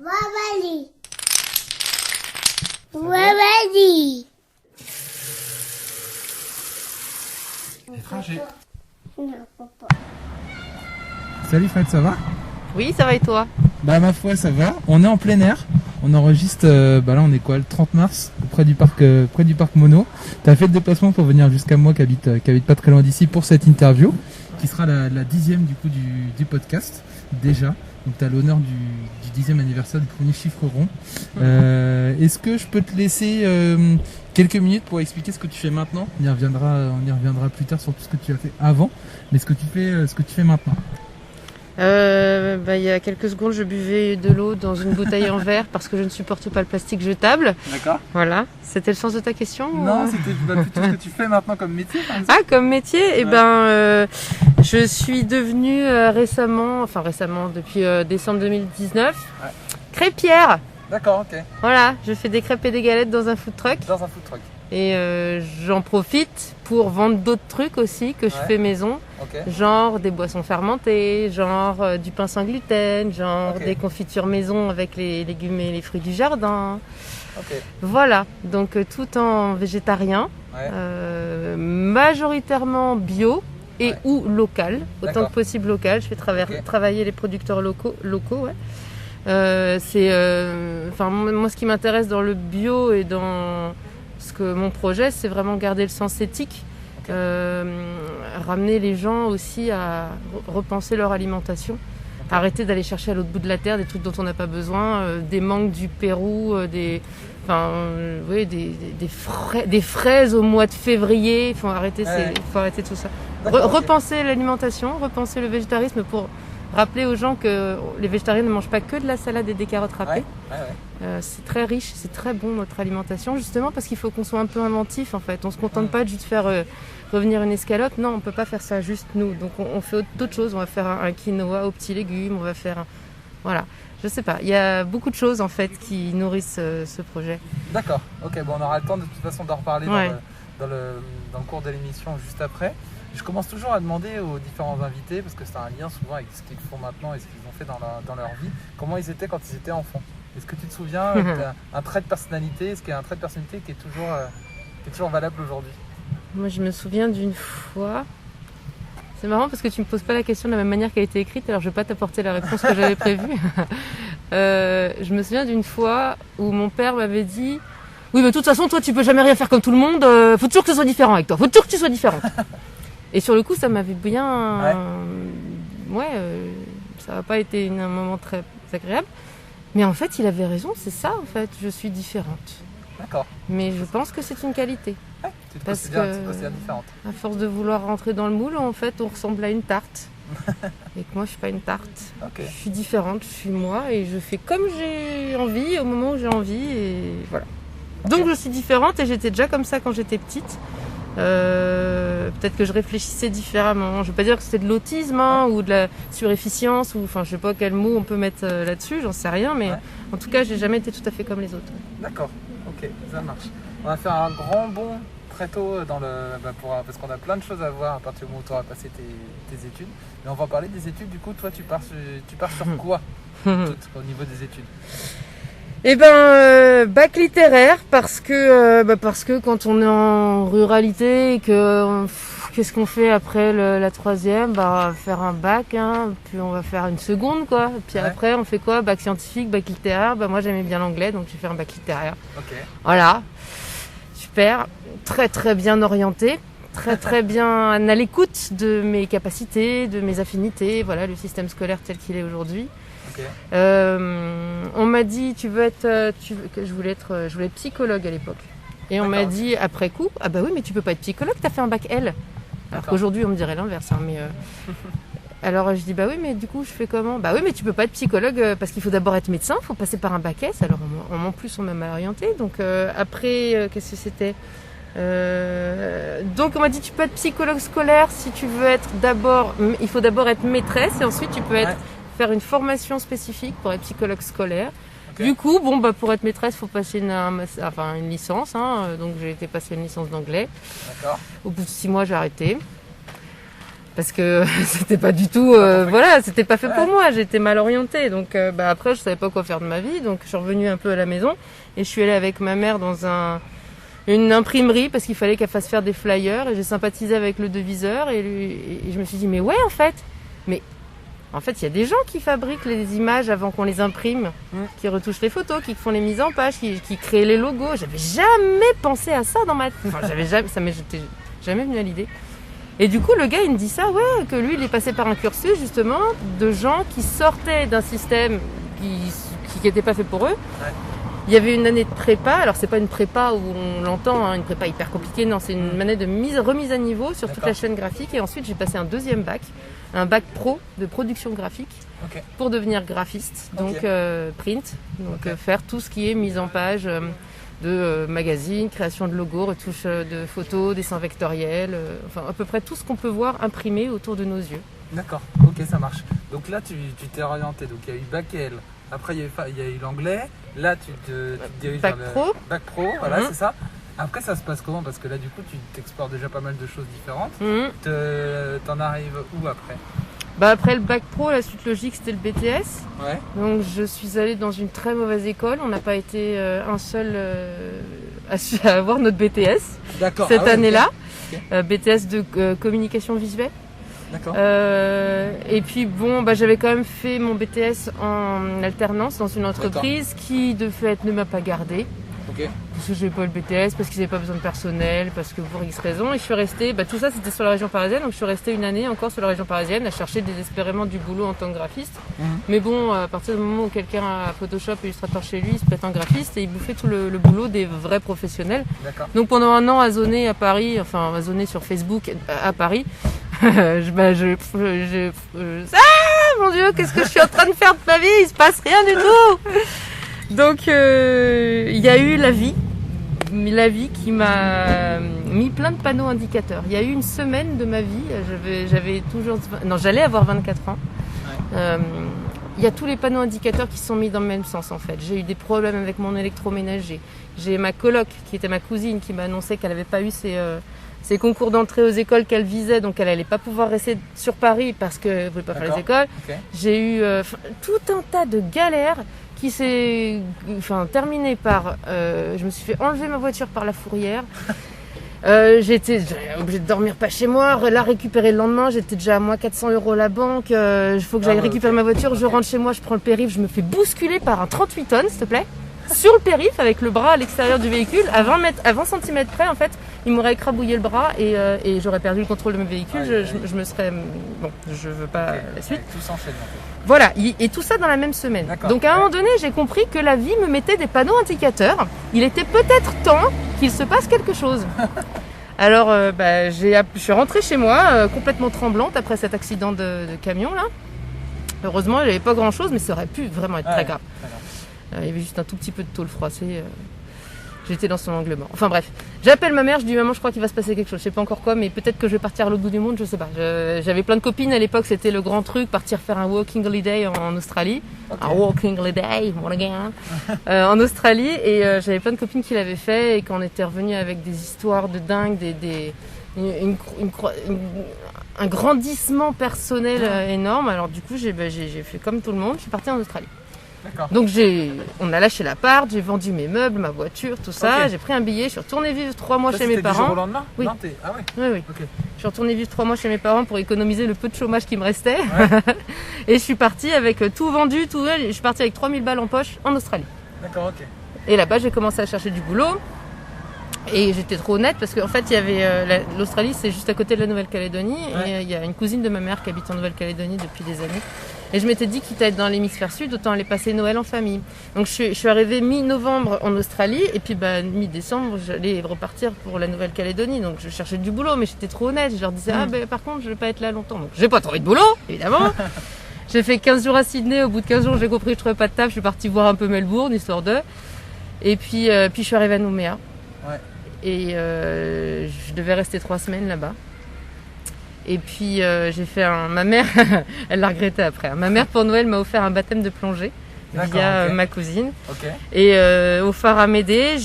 Wabali. Wabali. Étranger. Non, papa. Salut Fred, ça va? Oui, ça va et toi? Bah ma foi ça va, on est en plein air, on enregistre, là on est quoi, le 30 mars, près du parc Mono. T'as fait le déplacement pour venir jusqu'à moi qui habite pas très loin d'ici pour cette interview, qui sera la 10e du coup du podcast, déjà. Donc t'as l'honneur du 10e anniversaire du premier chiffre rond. Est-ce que je peux te laisser quelques minutes pour expliquer ce que tu fais maintenant? On y reviendra plus tard sur tout ce que tu as fait avant, mais ce que tu fais maintenant. Il y a quelques secondes, je buvais de l'eau dans une bouteille en verre parce que je ne supporte pas le plastique jetable. D'accord. Voilà, c'était le sens de ta question? Non, c'était plutôt ce que tu fais maintenant comme métier, par exemple. Ah, comme métier? Ouais. Je suis devenue récemment, depuis décembre 2019, Ouais. crêpière. D'accord, ok. Voilà, je fais des crêpes et des galettes dans un food truck. Dans un food truck. Et j'en profite pour vendre d'autres trucs aussi que je Ouais. fais maison. Ok. Genre des boissons fermentées, genre du pain sans gluten, genre Ok. des confitures maison avec les légumes et les fruits du jardin. Ok. Voilà, donc tout en végétarien, Ouais. majoritairement bio et Ouais. ou local, autant D'accord. que possible local. Je fais Ok. travailler les producteurs locaux, ouais. Moi ce qui m'intéresse dans le bio et dans mon projet, c'est vraiment garder le sens éthique. Ok. Ramener les gens aussi à repenser leur alimentation, arrêter d'aller chercher à l'autre bout de la terre des trucs dont on n'a pas besoin, des mangues du Pérou, des fraises au mois de février. Il faut arrêter, faut arrêter tout ça. D'accord, ok. Repenser l'alimentation, repenser le végétarisme pour rappeler aux gens que les végétariens ne mangent pas que de la salade et des carottes râpées. Ouais. C'est très riche, c'est très bon notre alimentation, justement parce qu'il faut qu'on soit un peu inventif en fait. On se contente pas de juste faire revenir une escalope, non, on peut pas faire ça juste nous. Donc on fait d'autres choses, on va faire un quinoa aux petits légumes, on va faire voilà, je sais pas, il y a beaucoup de choses en fait qui nourrissent ce projet. D'accord, ok, bon, on aura le temps de toute façon d'en reparler Ouais. dans le cours de l'émission juste après. Je commence toujours à demander aux différents invités, parce que c'est un lien souvent avec ce qu'ils font maintenant et ce qu'ils ont fait dans leur vie, comment ils étaient quand ils étaient enfants. Est-ce que tu te souviens d'un trait de personnalité? Est-ce qu'il y a un trait de personnalité qui est toujours valable aujourd'hui? Moi je me souviens d'une fois, c'est marrant parce que tu me poses pas la question de la même manière qu'elle a été écrite, alors je vais pas t'apporter la réponse que j'avais prévue. Je me souviens d'une fois où mon père m'avait dit: oui mais de toute façon toi tu peux jamais rien faire comme tout le monde, faut toujours que ce soit différent avec toi, faut toujours que tu sois différente. Et sur le coup ça m'avait bien... ça n'a pas été un moment très agréable. Mais en fait il avait raison, c'est ça en fait, je suis différente. D'accord. Mais je pense que c'est une qualité. Ouais, tu te Parce considères différente. À force de vouloir rentrer dans le moule, en fait, on ressemble à une tarte. Et que moi, je suis pas une tarte. Ok. Je suis différente, je suis moi et je fais comme j'ai envie au moment où j'ai envie et voilà. Donc je suis différente et j'étais déjà comme ça quand j'étais petite. Peut-être que je réfléchissais différemment. Je veux pas dire que c'était de l'autisme ou de la surefficience ou je sais pas quel mot on peut mettre là-dessus, j'en sais rien, mais en tout cas, j'ai jamais été tout à fait comme les autres. D'accord, ok, ça marche. On va faire un grand bond très tôt parce qu'on a plein de choses à voir à partir du moment où tu auras passé tes études. Mais on va parler des études, du coup, toi tu pars sur quoi au niveau des études? Bac littéraire parce que quand on est en ruralité et que qu'est-ce qu'on fait après la troisième? Faire un bac, puis on va faire une seconde quoi. Puis après on fait quoi? Bac scientifique, bac littéraire. Moi j'aimais bien l'anglais donc j'ai fait un bac littéraire. Ok. Voilà, super, très très bien orienté, très très bien à l'écoute de mes capacités, de mes affinités. Voilà le système scolaire tel qu'il est aujourd'hui. Okay. On m'a dit je voulais être psychologue à l'époque. Et on m'a dit après coup, ah bah oui mais tu peux pas être psychologue, t'as fait un bac L. Alors qu'aujourd'hui on me dirait l'inverse. Alors je dis bah oui mais du coup je fais comment? Bah oui mais tu peux pas être psychologue parce qu'il faut d'abord être médecin, il faut passer par un bac S. Alors en plus on m'a mal orienté. Donc après qu'est-ce que c'était? Donc on m'a dit tu peux être psychologue scolaire si tu veux être il faut d'abord être maîtresse et ensuite tu peux faire une formation spécifique pour être psychologue scolaire. Okay. Du coup, pour être maîtresse, il faut passer une licence. Donc j'ai été passer une licence d'anglais. D'accord. Au bout de 6 mois, j'ai arrêté. Parce que c'était pas du tout, voilà, c'était pas fait pour moi. J'étais mal orientée. Donc, après, je savais pas quoi faire de ma vie. Donc, je suis revenue un peu à la maison et je suis allée avec ma mère dans une imprimerie parce qu'il fallait qu'elle fasse faire des flyers. Et j'ai sympathisé avec le deviseur et je me suis dit, mais ouais, en fait, il y a des gens qui fabriquent les images avant qu'on les imprime, qui retouchent les photos, qui font les mises en page, qui créent les logos. J'avais jamais pensé à ça dans ma tête. Enfin, ça m'était jamais venu à l'idée. Et du coup, le gars, il me dit ça, ouais, que lui, il est passé par un cursus, justement, de gens qui sortaient d'un système qui n'était pas fait pour eux. Ouais. Il y avait une année de prépa. Alors, c'est pas une prépa où on l'entend, une prépa hyper compliquée. Non, c'est une année de remise à niveau sur toute la chaîne graphique. Et ensuite, j'ai passé un deuxième bac, un bac pro de production graphique pour devenir graphiste. Donc, print. Donc, faire tout ce qui est mise en page de magazines, création de logos, retouche de photos, dessins vectoriels, à peu près tout ce qu'on peut voir imprimé autour de nos yeux. D'accord, ok, ça marche. Donc là, tu t'es orienté. Donc il y a eu bac L. Après, il y a eu l'anglais. Là, tu te diriges bac vers pro. Bac pro, voilà, c'est ça. Après, ça se passe comment? Parce que là, du coup, tu t'explores déjà pas mal de choses différentes. T'en arrives où après? Après le bac pro, la suite logique, c'était le BTS. Ouais. Donc, je suis allée dans une très mauvaise école. On n'a pas été un seul à avoir notre BTS cette année-là. Okay. BTS de communication visuelle. D'accord. Et puis j'avais quand même fait mon BTS en alternance dans une entreprise qui de fait ne m'a pas gardée. Okay. Parce que je n'avais pas le BTS, parce qu'ils n'avaient pas besoin de personnel, parce que pour X raisons. Et je suis restée, tout ça c'était sur la région parisienne, donc je suis restée une année encore sur la région parisienne à chercher désespérément du boulot en tant que graphiste. Mais bon, à partir du moment où quelqu'un a Photoshop et Illustrator chez lui, il se peut être un graphiste et il bouffait tout le boulot des vrais professionnels. D'accord. Donc pendant un an à zoner à Paris, à zoner sur Facebook à Paris, ah mon Dieu, qu'est-ce que je suis en train de faire de ma vie? Il se passe rien du tout. Donc il y a eu la vie qui m'a mis plein de panneaux indicateurs. Il y a eu une semaine de ma vie, j'allais avoir 24 ans. Il y a tous les panneaux indicateurs qui sont mis dans le même sens en fait. J'ai eu des problèmes avec mon électroménager. J'ai ma coloc qui était ma cousine qui m'a annoncé qu'elle n'avait pas eu ses concours d'entrée aux écoles qu'elle visait, donc elle n'allait pas pouvoir rester sur Paris parce qu'elle ne voulait pas faire les écoles. Okay. J'ai eu tout un tas de galères qui s'est terminé par... je me suis fait enlever ma voiture par la fourrière. J'étais obligée de dormir pas chez moi, la récupérer le lendemain, j'étais déjà à moins 400 € à la banque, il faut que j'aille récupérer ma voiture, je rentre chez moi, je prends le périph', je me fais bousculer par un 38 tonnes, s'il te plaît, sur le périph' avec le bras à l'extérieur du véhicule, à 20 cm près en fait, il m'aurait écrabouillé le bras et j'aurais perdu le contrôle de mon véhicule, je me serais... Bon, je veux pas la suite. Tout s'enchaîne en fait. Voilà, et tout ça dans la même semaine. Donc à un moment donné, j'ai compris que la vie me mettait des panneaux indicateurs. Il était peut-être temps qu'il se passe quelque chose. Alors, je suis rentrée chez moi complètement tremblante après cet accident de camion là. Heureusement, il n'y avait pas grand-chose, mais ça aurait pu vraiment être très grave. Il y avait juste un tout petit peu de tôle froissée. J'étais dans son angle mort. Enfin bref, j'appelle ma mère, je dis maman, je crois qu'il va se passer quelque chose. Je sais pas encore quoi, mais peut-être que je vais partir à l'autre bout du monde, je sais pas. J'avais plein de copines à l'époque, c'était le grand truc, partir faire un walking holiday en Australie. Un walking holiday, en Australie. Et j'avais plein de copines qui l'avaient fait et quand on était revenus avec des histoires de dingue, un grandissement personnel énorme. Alors du coup, j'ai fait comme tout le monde, je suis partie en Australie. Donc on a lâché l'appart, j'ai vendu mes meubles, ma voiture, tout ça. J'ai pris un billet, je suis retournée vivre 3 mois chez mes parents. Du jour au lendemain? Oui. Non, oui. Okay. Je suis retournée vivre 3 mois chez mes parents pour économiser le peu de chômage qui me restait. Ouais. Et je suis partie avec tout vendu, je suis partie avec 3000 balles en poche en Australie. D'accord, ok. Et là-bas, j'ai commencé à chercher du boulot. Et j'étais trop honnête parce qu'en fait, il y avait l'Australie, c'est juste à côté de la Nouvelle-Calédonie. Ouais. Et il y a une cousine de ma mère qui habite en Nouvelle-Calédonie depuis des années. Et je m'étais dit, quitte à être dans l'hémisphère sud, autant aller passer Noël en famille. Donc je suis arrivée mi-novembre en Australie. Et puis mi-décembre, j'allais repartir pour la Nouvelle-Calédonie. Donc je cherchais du boulot, mais j'étais trop honnête. Je leur disais, par contre, je vais pas être là longtemps. Donc j'ai pas trouvé de boulot, évidemment. J'ai fait 15 jours à Sydney. Au bout de 15 jours, j'ai compris que je trouvais pas de taf. Je suis partie voir un peu Melbourne, histoire de. Et puis je suis arrivée à Nouméa. Ouais. Et je devais rester 3 semaines là-bas. Et puis j'ai fait ma mère, elle l'a regretté après. Ma mère pour Noël m'a offert un baptême de plongée via ma cousine. Okay. Et au phare Amédée,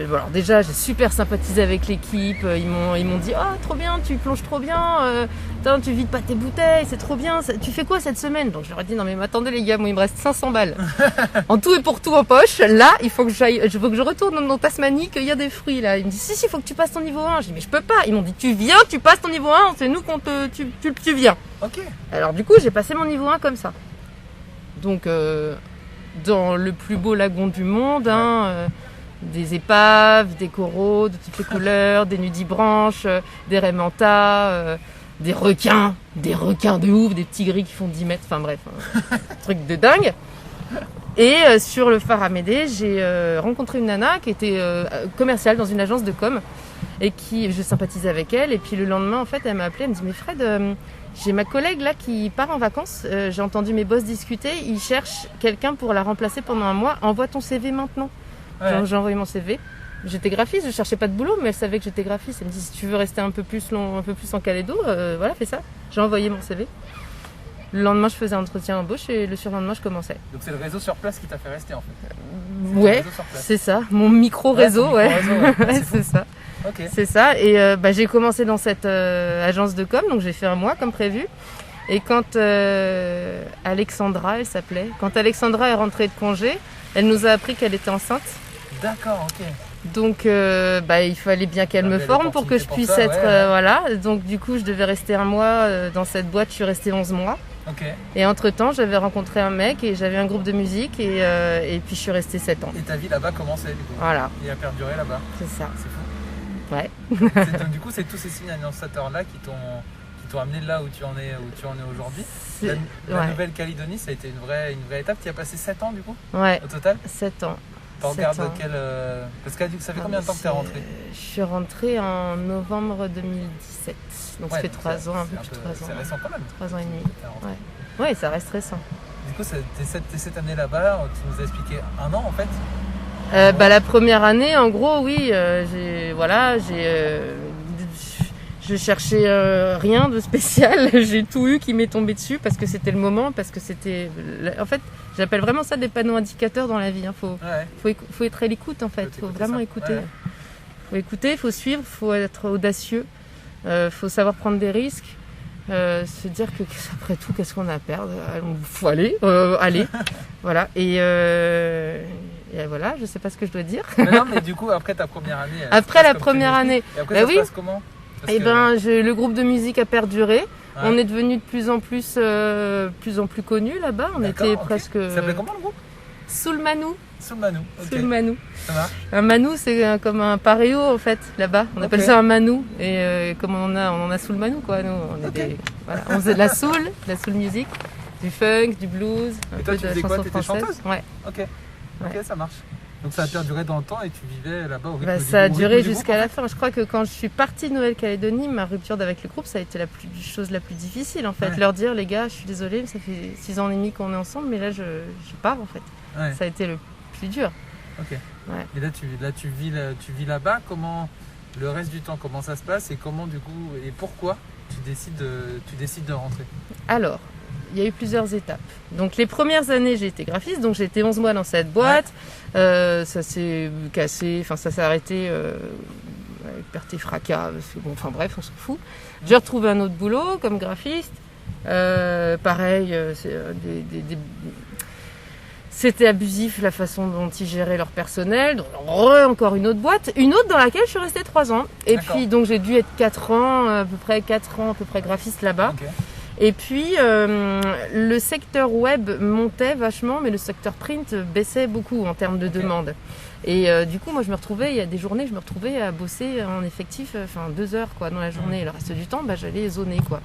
alors déjà j'ai super sympathisé avec l'équipe. Ils m'ont dit trop bien, tu plonges trop bien. Putain, tu vides pas tes bouteilles, c'est trop bien, tu fais quoi cette semaine? Donc je leur ai dit, non mais attendez les gars, moi il me reste 500 balles. En tout et pour tout en poche, là, il faut que je retourne dans Tasmanie, qu'il y a des fruits là. Il me dit, si, il faut que tu passes ton niveau 1. Je dis, mais je peux pas. Ils m'ont dit, tu viens, tu passes ton niveau 1, c'est nous tu viens. Ok. Alors du coup, j'ai passé mon niveau 1 comme ça. Donc, dans le plus beau lagon du monde, des épaves, des coraux de toutes les couleurs, des nudibranches, des raimentas, des requins de ouf, des petits gris qui font 10 mètres, enfin bref, un truc de dingue. Et sur le phare Amédée, j'ai rencontré une nana qui était commerciale dans une agence de com et je sympathisais avec elle. Et puis le lendemain, en fait, elle m'a appelé, elle me dit, mais Fred, j'ai ma collègue là qui part en vacances, j'ai entendu mes boss discuter, ils cherchent quelqu'un pour la remplacer pendant un mois, envoie ton CV maintenant. Ouais. J'ai envoyé mon CV. J'étais graphiste, je cherchais pas de boulot, mais elle savait que j'étais graphiste. Elle me dit, si tu veux rester un peu plus en Calédo, voilà, fais ça. J'ai envoyé mon CV. Le lendemain, je faisais un entretien d'embauche et le surlendemain, je commençais. Donc c'est le réseau sur place qui t'a fait rester en fait. Ouais, c'est ça, mon micro-réseau, ouais. Ouais, c'est ça. Ok. C'est ça. Et j'ai commencé dans cette agence de com, donc j'ai fait un mois comme prévu. Et quand Alexandra, elle s'appelait, quand Alexandra est rentrée de congé, elle nous a appris qu'elle était enceinte. D'accord, ok. Donc il fallait bien qu'elle me forme pour que je puisse être... voilà. Donc du coup, je devais rester un mois dans cette boîte, je suis restée 11 mois. Ok. Et entre-temps, j'avais rencontré un mec et j'avais un groupe de musique et puis je suis restée 7 ans. Et ta vie là-bas commençait du coup. Voilà, Et a perduré là-bas. c'est ça. C'est fou. Ouais. Donc du coup, c'est tous ces signes annonciateurs-là qui t'ont amené là où tu en es aujourd'hui. La Nouvelle-Calédonie, ça a été une vraie étape. Tu y as passé 7 ans du coup Ouais, au total. 7 ans. T'en 7 regardes ans. quel... Parce que ça fait combien de temps que t'es rentrée? Je suis rentrée en novembre 2017. Donc ça fait 3 ans, un peu plus de 3 ans. C'est récent quand même. 3 ans et demi. T'es rentrée. Ouais, ça reste récent. Du coup, t'es cette année là-bas, tu nous as expliqué un an en fait. La première année, en gros, oui, je cherchais rien de spécial. J'ai tout eu qui m'est tombé dessus parce que c'était le moment, parce que c'était... En fait, j'appelle vraiment ça des panneaux indicateurs dans la vie. Faut être à l'écoute en fait. Faut vraiment écouter. Ouais. Faut écouter, faut suivre, faut être audacieux. Faut savoir prendre des risques. Se dire que après tout, qu'est-ce qu'on a à perdre? Faut aller. Voilà. Et voilà, je sais pas ce que je dois dire. Mais non, mais du coup, après ta première année. Après la première année. Et après, ça se passe comment? Le groupe de musique a perduré. Ouais. On est devenu de plus en plus connus là-bas. On était presque. Ça s'appelait comment le groupe? Soulmanou. Soulmanou. Ok. Soulmanou. Ça marche. Un manou, c'est comme un paréo en fait là-bas. On appelle ça un manou. Et comme on en a Soulmanou quoi. Nous, on faisait de la soul music, du funk, du blues, un Et toi, peu tu de faisais quoi? chanson T'étais française. chanteuse? Ouais. Ok, ça marche. Donc ça a perduré dans le temps et tu vivais là-bas au rythme Ça a du duré groupe, jusqu'à en la fait. fin. Je crois que quand je suis partie de Nouvelle-Calédonie, ma rupture avec le groupe, ça a été la chose la plus difficile en fait. Ouais. Leur dire, les gars, je suis désolée, ça fait 6 ans et demi qu'on est ensemble, mais là je pars en fait. Ouais. Ça a été le plus dur. Ok. Ouais. Et là tu vis là-bas. Comment le reste du temps, comment ça se passe et comment du coup et pourquoi tu décides de rentrer? Alors, il y a eu plusieurs étapes. Donc les premières années, j'ai été graphiste, donc j'ai été 11 mois dans cette boîte. Ça s'est cassé, enfin ça s'est arrêté avec perte et fracas. Enfin bref, on s'en fout. J'ai retrouvé un autre boulot comme graphiste. Pareil, c'était abusif la façon dont ils géraient leur personnel. Donc encore une autre boîte, une autre dans laquelle je suis restée 3 ans. Et D'accord. puis donc j'ai dû être 4 ans à peu près graphiste là-bas. Ok. Et puis, le secteur web montait vachement, mais le secteur print baissait beaucoup en termes de demande. Et du coup, moi, il y a des journées, je me retrouvais à bosser en effectif, 2 heures quoi, dans la journée. Et le reste du temps, j'allais zoner, quoi.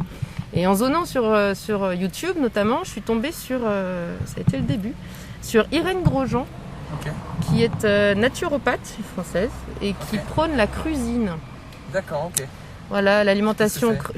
Et en zonant sur YouTube, notamment, je suis tombée sur, ça a été le début, sur Irène Grosjean, qui est naturopathe française et qui prône la cuisine. D'accord, ok. Voilà, l'alimentation crue.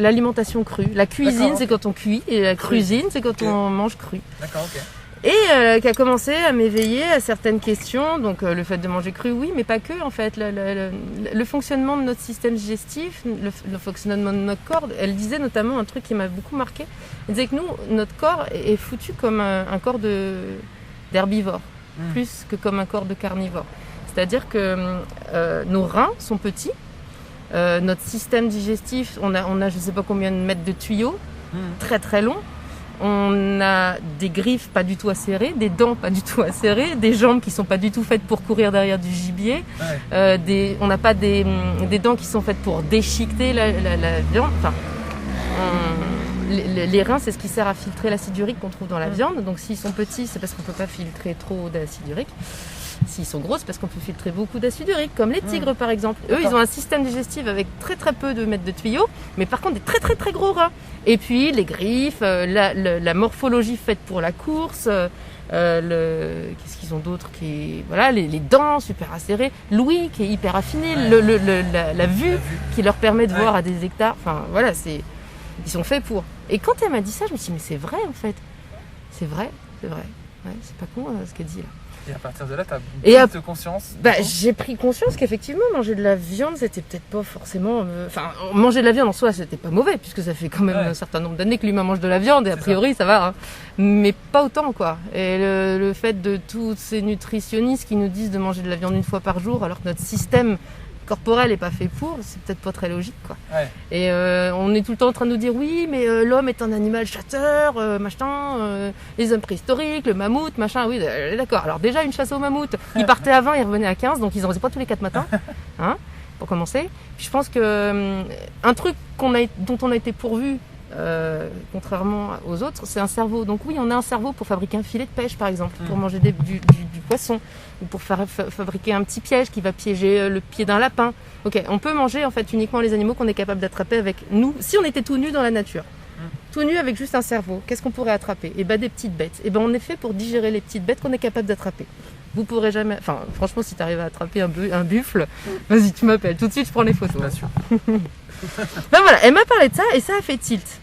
La cuisine, D'accord, c'est quand on cuit, et la cuisine, c'est quand on mange cru. D'accord, ok. Et qui a commencé à m'éveiller à certaines questions. Donc le fait de manger cru, oui, mais pas que en fait. Le fonctionnement de notre système digestif, le fonctionnement de notre corps. Elle disait notamment un truc qui m'a beaucoup marqué. Elle disait que nous, notre corps est foutu comme un corps d'herbivore, plus que comme un corps de carnivore. C'est-à-dire que nos reins sont petits. Notre système digestif, on a je sais pas combien de mètres de tuyaux, très très longs. On a des griffes pas du tout acérées, des dents pas du tout acérées, des jambes qui sont pas du tout faites pour courir derrière du gibier. On n'a pas des dents qui sont faites pour déchiqueter la viande. Enfin, les reins, c'est ce qui sert à filtrer l'acide urique qu'on trouve dans la viande. Donc s'ils sont petits, c'est parce qu'on peut pas filtrer trop d'acide urique. S'ils sont gros, c'est parce qu'on peut filtrer beaucoup d'acide urique, comme les tigres par exemple. Eux, ils ont un système digestif avec très très peu de mètres de tuyaux, mais par contre des très très très gros reins. Et puis les griffes, la morphologie faite pour la course, qu'est-ce qu'ils ont d'autre voilà, les dents super acérées, l'ouïe qui est hyper affinée, la vue qui leur permet de voir à des hectares. Enfin voilà, ils sont faits pour. Et quand elle m'a dit ça, je me suis dit mais c'est vrai en fait. C'est vrai. Ouais, c'est pas con ce qu'elle dit là. Et à partir de là, tu as pris de conscience J'ai pris conscience qu'effectivement, manger de la viande, c'était peut-être pas forcément... Enfin, manger de la viande en soi, c'était pas mauvais, puisque ça fait quand même un certain nombre d'années que l'humain mange de la viande, et a priori, ça va. Hein. Mais pas autant, quoi. Et le fait de tous ces nutritionnistes qui nous disent de manger de la viande une fois par jour, alors que notre système corporel est pas fait pour, c'est peut-être pas très logique, quoi. Et on est tout le temps en train de nous dire oui, mais l'homme est un animal chasseur, machin, les hommes préhistoriques, le mammouth, machin, oui, d'accord. Alors déjà une chasse au mammouth, ils partaient à 20, ils revenaient à 15, donc ils en faisaient pas tous les 4 matins, hein, pour commencer. Puis je pense que un truc dont on a été pourvu, contrairement aux autres, c'est un cerveau. Donc oui, on a un cerveau pour fabriquer un filet de pêche, par exemple, pour manger du poisson, ou pour fabriquer un petit piège qui va piéger le pied d'un lapin. Ok, on peut manger en fait uniquement les animaux qu'on est capable d'attraper avec nous, si on était tout nu dans la nature. Tout nu avec juste un cerveau, qu'est-ce qu'on pourrait attraper? Et ben des petites bêtes. Et ben on est fait pour digérer les petites bêtes qu'on est capable d'attraper. Vous pourrez jamais... Enfin, franchement, si tu arrives à attraper un buffle, vas-y, tu m'appelles. Tout de suite, je prends les photos. Bien sûr. Ben voilà, elle m'a parlé de ça et ça a fait tilt.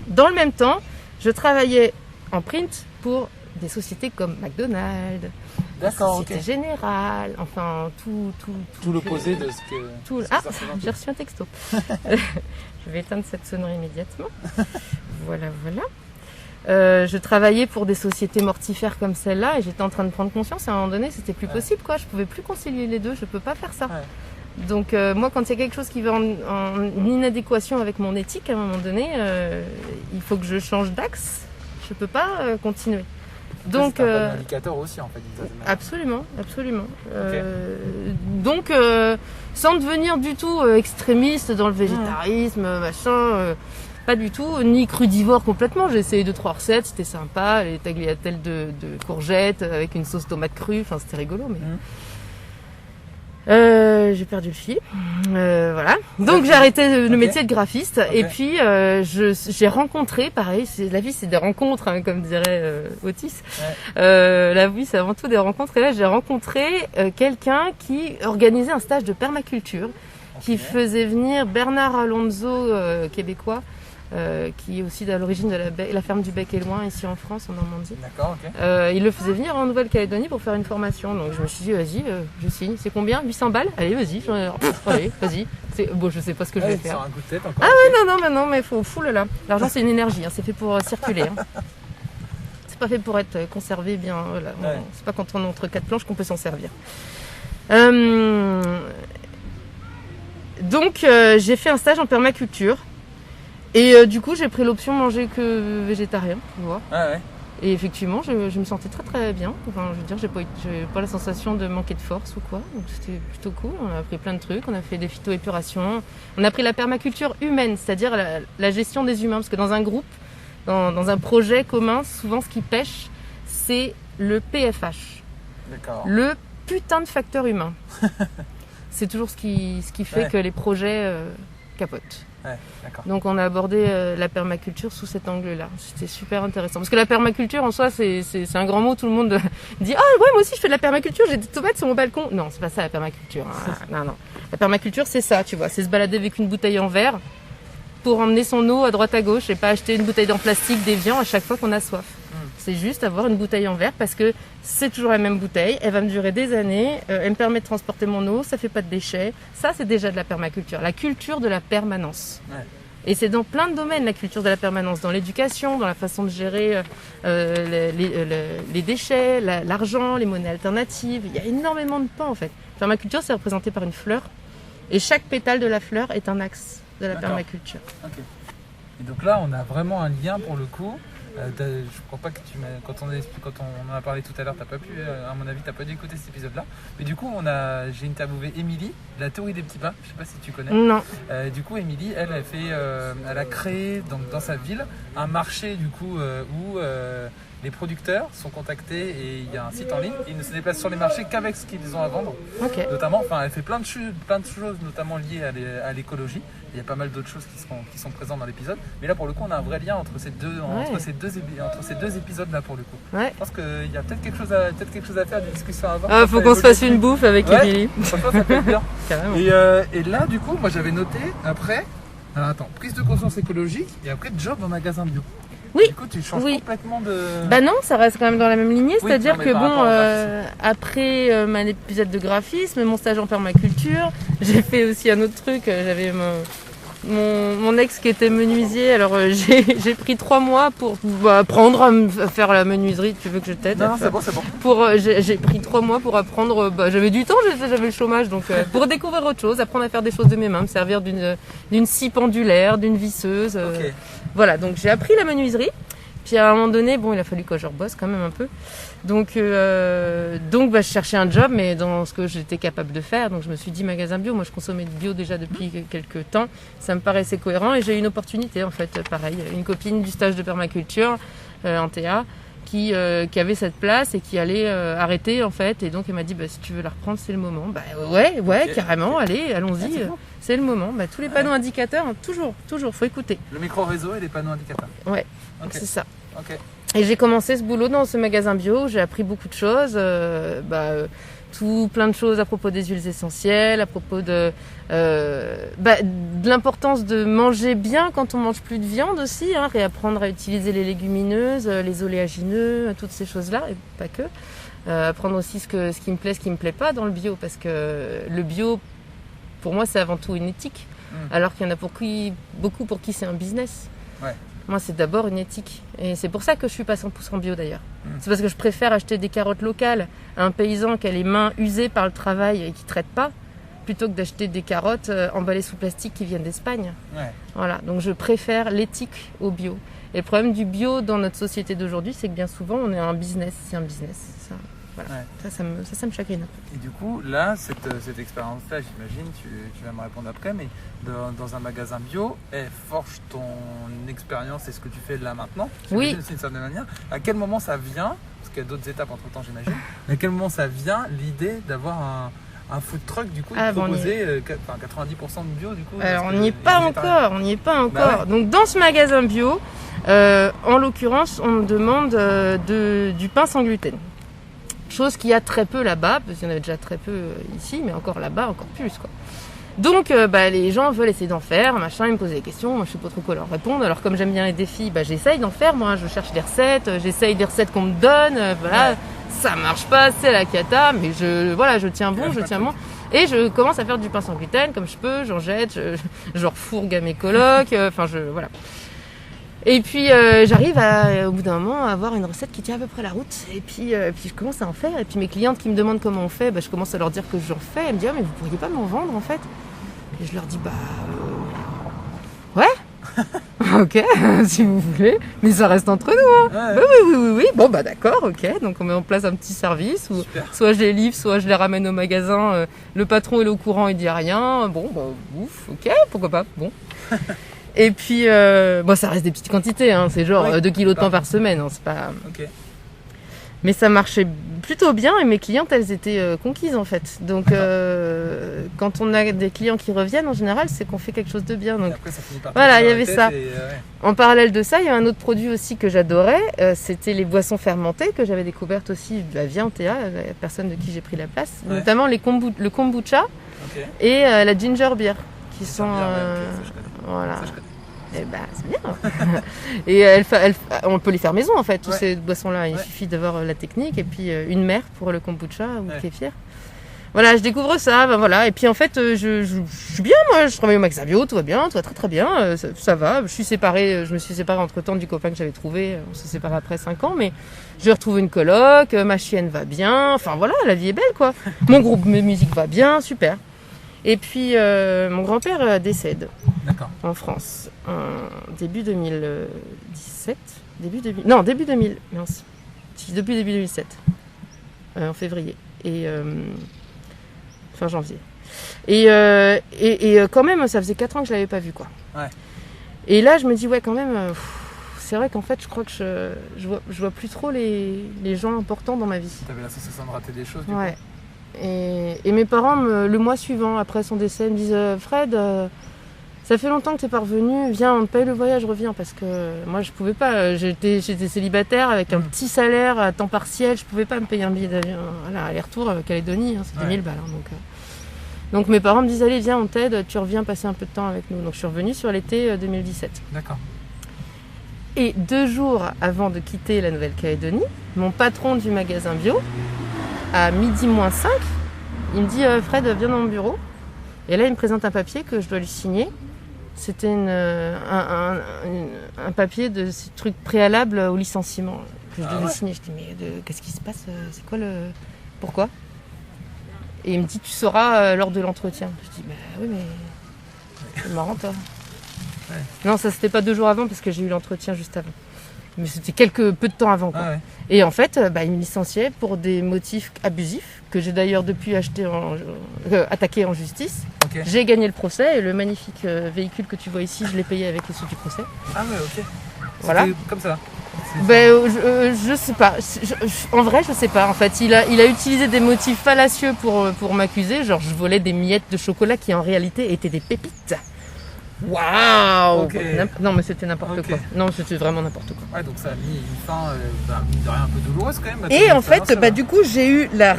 Dans le même temps, je travaillais en print pour des sociétés comme McDonald's, Société Générale, enfin tout l'opposé de ce que... j'ai reçu un texto. Je vais éteindre cette sonnerie immédiatement. Voilà. Je travaillais pour des sociétés mortifères comme celle-là et j'étais en train de prendre conscience à un moment donné, c'était plus possible, quoi. Je pouvais plus concilier les deux, je peux pas faire ça. Donc moi, quand il y a quelque chose qui va en inadéquation avec mon éthique, à un moment donné, il faut que je change d'axe. Je peux pas continuer. Donc c'est un bon indicateur aussi, en fait. Absolument. Donc sans devenir du tout extrémiste dans le végétarisme, machin. Pas du tout, ni crudivore complètement. J'ai essayé 2-3 recettes, c'était sympa. Les tagliatelles de courgettes avec une sauce tomate crue, enfin c'était rigolo, mais. J'ai perdu le fil. Voilà. Donc j'ai arrêté le métier de graphiste et puis j'ai rencontré, pareil, la vie c'est des rencontres, hein, comme dirait Otis. La vie c'est avant tout des rencontres et là j'ai rencontré quelqu'un qui organisait un stage de permaculture, qui faisait venir Bernard Alonso, québécois, qui est aussi à l'origine de la ferme du Bec et Loin ici en France, en Normandie. D'accord, ok. Il le faisait venir en Nouvelle-Calédonie pour faire une formation. Donc je me suis dit, vas-y, je signe. C'est combien? 800 balles? Allez, vas-y. Allez, vas-y. Bon, je sais pas ce que je vais faire. Un coup de tête encore. Ah ouais, non, mais faut fou là. L'argent c'est une énergie, hein, c'est fait pour circuler. Hein. C'est pas fait pour être conservé bien. Voilà. C'est pas quand on est entre 4 planches qu'on peut s'en servir. Donc j'ai fait un stage en permaculture. Et du coup, j'ai pris l'option manger que végétarien, tu vois. Et effectivement, je me sentais très très bien. Enfin, je veux dire, j'ai pas la sensation de manquer de force ou quoi. Donc c'était plutôt cool. On a appris plein de trucs. On a fait des phytoépurations. On a appris la permaculture humaine, c'est-à-dire la gestion des humains. Parce que dans un groupe, dans un projet commun, souvent ce qui pêche, c'est le PFH. D'accord. Le putain de facteur humain. C'est toujours ce qui fait que les projets capotent. Donc on a abordé la permaculture sous cet angle-là. C'était super intéressant. Parce que la permaculture en soi, c'est un grand mot. Tout le monde dit « Ah ouais, moi aussi je fais de la permaculture, j'ai des tomates sur mon balcon. » Non, c'est pas ça la permaculture. Non. La permaculture, c'est ça, tu vois. C'est se balader avec une bouteille en verre pour emmener son eau à droite à gauche et pas acheter une bouteille en plastique d'Évian à chaque fois qu'on a soif. C'est juste avoir une bouteille en verre parce que c'est toujours la même bouteille, elle va me durer des années, elle me permet de transporter mon eau, ça fait pas de déchets. Ça, c'est déjà de la permaculture, la culture de la permanence. Et c'est dans plein de domaines, la culture de la permanence, dans l'éducation, dans la façon de gérer les déchets, l'argent, les monnaies alternatives. Il y a énormément de pans en fait. La permaculture, c'est représenté par une fleur Et chaque pétale de la fleur est un axe de la D'accord. permaculture. Ok. Et donc là, on a vraiment un lien pour le coup. Je crois pas que quand on en a parlé tout à l'heure, t'as pas pu, à mon avis, t'as pas dû écouter cet épisode-là. Mais du coup, j'ai interviewé Émilie, de la théorie des petits pas. Je sais pas si tu connais. Non. Du coup, Émilie, elle a créé donc dans sa ville un marché du coup où les producteurs sont contactés et il y a un site en ligne. Ils ne se déplacent sur les marchés qu'avec ce qu'ils ont à vendre. Ok. Notamment, elle fait plein de choses, notamment liées à l'écologie. Il y a pas mal d'autres choses qui sont présentes dans l'épisode. Mais là, pour le coup, on a un vrai lien entre ces deux épisodes là pour le coup. Ouais. Je pense qu'il y a peut-être quelque chose à faire, des discussions à avoir. Ah, faut qu'on se fasse une bouffe avec Ouais. Émilie. Franchement, ça peut être bien. Carrément. Et là, du coup, moi j'avais noté après. Alors attends, prise de conscience écologique et après job en magasin bio. Oui. Du coup, tu changes Oui. complètement de. Bah non, ça reste quand même dans la même lignée, Oui, c'est-à-dire non, mais que par bon, rapport au graphisme. après mon épisode de graphisme, mon stage en permaculture, j'ai fait aussi un autre truc. J'avais mon ex qui était menuisier, alors j'ai pris 3 mois pour apprendre à faire la menuiserie. Tu veux que je t'aide? Non, c'est bon. J'ai pris 3 mois pour apprendre. J'avais du temps, j'avais le chômage, donc pour découvrir autre chose, apprendre à faire des choses de mes mains, me servir d'une scie pendulaire, d'une visseuse. Ok. Voilà, donc j'ai appris la menuiserie. Puis à un moment donné, il a fallu que je rebosse quand même un peu. Donc je cherchais un job, mais dans ce que j'étais capable de faire. Donc je me suis dit magasin bio. Moi, je consommais de bio déjà depuis quelques temps. Ça me paraissait cohérent et j'ai eu une opportunité en fait. Pareil, une copine du stage de permaculture en TA qui avait cette place et qui allait arrêter en fait. Et donc elle m'a dit si tu veux la reprendre, c'est le moment. Ouais, Ok. carrément. Allez, allons-y. c'est bon. C'est le moment. Tous les panneaux indicateurs, toujours, faut écouter. Le micro-réseau et les panneaux indicateurs. Ouais, Ok. c'est ça. Ok. Et j'ai commencé ce boulot dans ce magasin bio, j'ai appris beaucoup de choses, plein de choses à propos des huiles essentielles, à propos de l'importance de manger bien quand on mange plus de viande aussi, réapprendre à utiliser les légumineuses, les oléagineux, toutes ces choses-là, et pas que. Apprendre aussi ce qui me plaît, ce qui me plaît pas dans le bio, parce que le bio, pour moi, c'est avant tout une éthique, alors qu'il y en a beaucoup pour qui c'est un business. Ouais. Moi, c'est d'abord une éthique. Et c'est pour ça que je suis pas 100% bio d'ailleurs. C'est parce que je préfère acheter des carottes locales à un paysan qui a les mains usées par le travail et qui traite pas, plutôt que d'acheter des carottes emballées sous plastique qui viennent d'Espagne. Ouais. Voilà. Donc je préfère l'éthique au bio. Et le problème du bio dans notre société d'aujourd'hui, c'est que bien souvent, on est un business. C'est un business. Ça, voilà. Ouais. Ça me chagrine. Et du coup, là, cette expérience-là, j'imagine, tu vas me répondre après, mais dans un magasin bio, elle forge ton expérience et ce que tu fais là maintenant. Oui. J'imagine aussi d'une certaine manière. À quel moment ça vient, parce qu'il y a d'autres étapes entre temps, j'imagine, à quel moment ça vient l'idée d'avoir un food truck, du coup, de proposer 90% de bio, du coup. Alors, on n'y est pas encore. Bah ouais. Donc, dans ce magasin bio, en l'occurrence, on me demande du pain sans gluten. Chose qu'il y a très peu là-bas, parce qu'il y en avait déjà très peu ici, mais encore là-bas, encore plus, quoi. Donc, les gens veulent essayer d'en faire, machin, ils me posent des questions, moi je sais pas trop quoi leur répondre. Alors, comme j'aime bien les défis, j'essaye d'en faire, moi, je cherche des recettes, j'essaye des recettes qu'on me donne, Ouais. Ça marche pas, c'est la cata, mais je tiens bon, Et je commence à faire du pain sans gluten, comme je peux, j'en jette, je refourgue à mes colocs, voilà. Et puis j'arrive au bout d'un moment à avoir une recette qui tient à peu près la route. Et puis je commence à en faire. Et puis mes clientes qui me demandent comment on fait, je commence à leur dire que j'en fais. Elles me disent mais vous pourriez pas m'en vendre en fait. Et je leur dis ouais. Ok, si vous voulez. Mais ça reste entre nous. Hein. Ouais. Oui. Bon d'accord, ok. Donc on met en place un petit service où soit je les livre, soit je les ramène au magasin. Le patron est au courant, il dit rien. Bon ouf, ok, pourquoi pas. Bon. Et puis, ça reste des petites quantités, hein, c'est genre 2 kilos de pain par semaine, hein, c'est pas... Ok. Mais ça marchait plutôt bien et mes clientes, elles étaient conquises en fait. Donc, quand on a des clients qui reviennent, en général, c'est qu'on fait quelque chose de bien. Donc, Et après, ça finit par voilà, il y dans la avait tête ça. ouais. En parallèle de ça, il y a un autre produit aussi que j'adorais, c'était les boissons fermentées que j'avais découvertes aussi via Antea, la personne de qui j'ai pris la place, notamment le kombucha et la ginger beer, qui sont... Voilà. Ça, je connais. Et c'est bien. Et on peut les faire maison en fait, toutes ces boissons-là. Il suffit d'avoir la technique et puis une mère pour le kombucha ou le kéfir. Voilà, je découvre ça, voilà. Et puis en fait, je suis bien, moi. Je travaille au magasin bio, tout va bien, tout va très très bien. Ça va. Je me suis séparée entre temps du copain que j'avais trouvé. On s'est séparés après 5 ans, mais j'ai retrouvé une coloc. Ma chienne va bien. Enfin voilà, la vie est belle quoi. Mon groupe de musique va bien, super. Et puis, mon grand-père décède D'accord. en France en début 2017. Non, début 2000. Mince. Depuis début 2007. En février. Et fin janvier. Et quand même, ça faisait 4 ans que je l'avais pas vu, quoi. Ouais. Et là, je me dis, ouais, quand même, c'est vrai qu'en fait, je crois que je vois plus trop les gens importants dans ma vie. T'avais la sensation de rater des choses, du Ouais. Et mes parents, le mois suivant, après son décès, me disent, Fred, ça fait longtemps que t'es pas revenu, viens, on te paye le voyage, reviens. Parce que moi, je pouvais pas, j'étais célibataire avec un petit salaire à temps partiel, je pouvais pas me payer un billet d'avion, voilà, aller-retour à Calédonie, hein, c'était 1000 balles. Hein, donc mes parents me disent, allez, viens, on t'aide, tu reviens passer un peu de temps avec nous. Donc je suis revenue sur l'été 2017. D'accord. Et 2 jours avant de quitter la Nouvelle-Calédonie, mon patron du magasin bio, à 12:05, il me dit, Fred, viens dans mon bureau. Et là, il me présente un papier que je dois lui signer. C'était un papier de ces trucs préalables au licenciement que je devais signer. Je dis, mais qu'est-ce qui se passe? C'est quoi le... Pourquoi? Et il me dit, tu sauras lors de l'entretien. Je dis, bah oui, mais c'est marrant, toi. Ouais. Non, ça, c'était pas 2 jours avant parce que j'ai eu l'entretien juste avant. Mais c'était peu de temps avant, quoi. Ah ouais. Et en fait, il me licenciait pour des motifs abusifs, que j'ai d'ailleurs depuis attaqué en justice. Ok. J'ai gagné le procès et le magnifique véhicule que tu vois ici, je l'ai payé avec les sous du procès. Ah ouais, ok. Voilà. C'était comme ça. Je sais pas. En vrai, je sais pas. En fait, il a utilisé des motifs fallacieux pour m'accuser. Genre, je volais des miettes de chocolat qui en réalité étaient des pépites. Waouh! Ok. Non, mais c'était n'importe Ok. quoi. Non, c'était vraiment n'importe quoi. Ouais, donc ça a mis une fin, mine de rien, un peu douloureuse quand même. Et en fait, du coup, j'ai eu la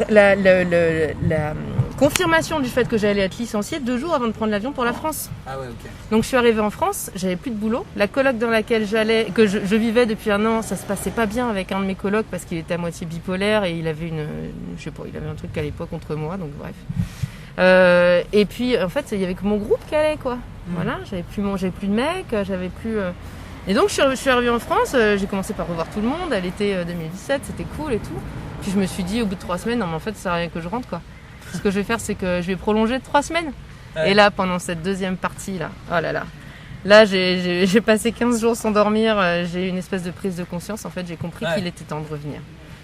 confirmation du fait que j'allais être licenciée 2 jours avant de prendre l'avion pour la France. Ah ouais, ok. Donc je suis arrivée en France, j'avais plus de boulot. La coloc dans laquelle je vivais depuis 1 an, ça se passait pas bien avec un de mes colocs parce qu'il était à moitié bipolaire et il avait il avait un truc à l'époque contre moi, donc bref. Et puis en fait, il y avait que mon groupe qui allait, quoi. Voilà, j'avais plus de mecs, j'avais plus. Et donc je suis arrivée en France, j'ai commencé par revoir tout le monde à l'été 2017, c'était cool et tout. Puis je me suis dit au bout de 3 semaines, non mais en fait ça sert à rien que je rentre, quoi. Ce que je vais faire, c'est que je vais prolonger de 3 semaines. Ouais. Et là, pendant cette deuxième partie là, oh là là. Là, j'ai passé 15 jours sans dormir, j'ai eu une espèce de prise de conscience. En fait, j'ai compris qu'il était temps de revenir.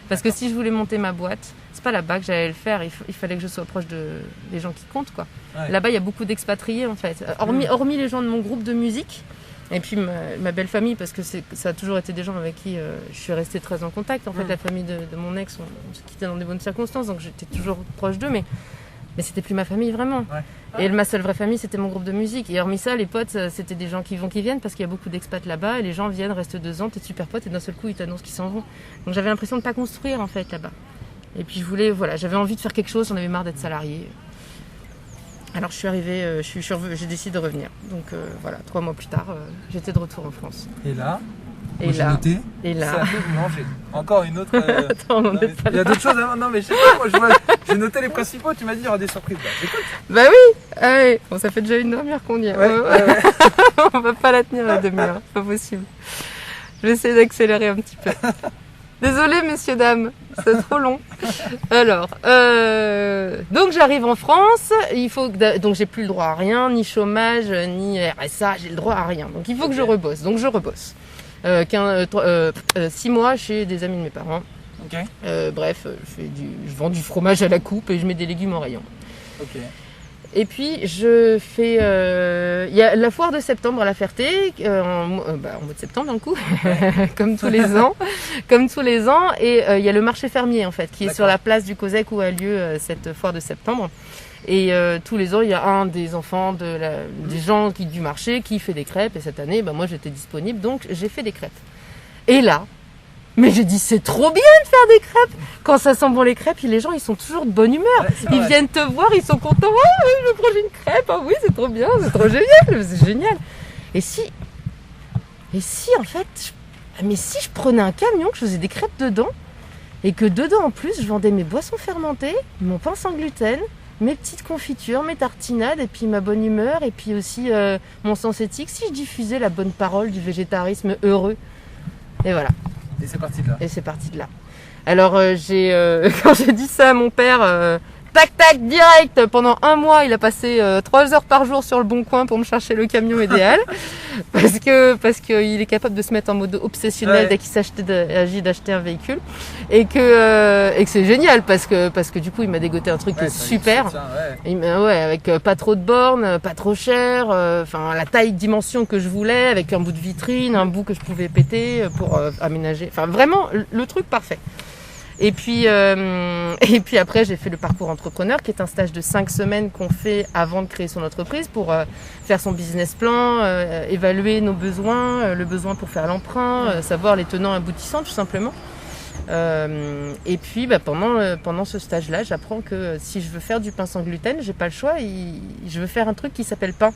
Parce que si je voulais monter ma boîte, c'est pas là-bas que j'allais le faire, il fallait que je sois proche des gens qui comptent, quoi. Ouais. Là-bas, il y a beaucoup d'expatriés, en fait. Hormis les gens de mon groupe de musique, et puis ma belle famille, parce que ça a toujours été des gens avec qui je suis restée très en contact. En fait, la famille de mon ex, on se quittait dans des bonnes circonstances, donc j'étais toujours proche d'eux, mais c'était plus ma famille, vraiment. Ouais. Et ma seule vraie famille, c'était mon groupe de musique. Et hormis ça, les potes, c'était des gens qui viennent, parce qu'il y a beaucoup d'expats là-bas, et les gens viennent, restent 2 ans, t'es super potes, et d'un seul coup, ils t'annoncent qu'ils s'en vont. Donc j'avais l'impression de pas construire, en fait, là-bas. Et puis j'avais envie de faire quelque chose, j'en avais marre d'être salariée. Alors je suis arrivée, j'ai décidé de revenir. Donc 3 mois plus tard, j'étais de retour en France. Et là, j'ai noté, et là, c'est à vous de manger. Encore une autre. Attends, il y a d'autres choses avant. Non, mais je sais pas, moi j'ai noté les principaux, tu m'as dit il y aura des surprises. Écoute. Bah oui, allez. Bon, ça fait déjà une demi-heure qu'on y est. Ouais. On va pas la tenir la demi-heure, pas possible. Je vais essayer d'accélérer un petit peu. Désolée, messieurs, dames, c'est trop long. Alors, donc j'arrive en France, donc j'ai plus le droit à rien, ni chômage, ni RSA, j'ai le droit à rien. Donc il faut que je rebosse, donc je rebosse. 6 mois chez des amis de mes parents. Okay. Bref, je vends du fromage à la coupe et je mets des légumes en rayon. Okay. Et puis je fais, il y a la foire de septembre à La Ferté, en mois de septembre d'un coup, comme tous les ans, et il y a le marché fermier en fait, qui est sur la place du Cosec où a lieu cette foire de septembre. Et tous les ans, il y a un des enfants des gens du marché qui fait des crêpes. Et cette année, moi j'étais disponible, donc j'ai fait des crêpes. Et là, mais j'ai dit c'est trop bien de faire des crêpes. Quand ça sent bon les crêpes, les gens ils sont toujours de bonne humeur. Ouais, ils viennent te voir, ils sont contents. Oh, je prends une crêpe. Ah oui, c'est trop bien, c'est trop génial, c'est génial. Et si en fait, si je prenais un camion, que je faisais des crêpes dedans, et que dedans en plus je vendais mes boissons fermentées, mon pain sans gluten, mes petites confitures, mes tartinades, et puis ma bonne humeur, et puis aussi mon sens éthique, si je diffusais la bonne parole du végétarisme heureux. Et voilà. Et c'est parti de là. Et c'est parti de là. Alors quand j'ai dit ça à mon père, tac tac direct. Pendant un mois, il a passé 3 heures par jour sur le Bon Coin pour me chercher le camion idéal, parce que il est capable de se mettre en mode obsessionnel dès qu'il s'agit d'acheter un véhicule, et que c'est génial parce que du coup il m'a dégoté un truc qui est super. Avec pas trop de bornes, pas trop cher, enfin la taille dimension que je voulais, avec un bout de vitrine, un bout que je pouvais péter pour aménager. Enfin vraiment le truc parfait. Et puis après, j'ai fait le parcours entrepreneur, qui est un stage de 5 semaines qu'on fait avant de créer son entreprise pour faire son business plan, évaluer nos besoins, le besoin pour faire l'emprunt, savoir les tenants aboutissants tout simplement. Et puis pendant ce stage-là, j'apprends que si je veux faire du pain sans gluten, j'ai pas le choix. Je veux faire un truc qui s'appelle pain.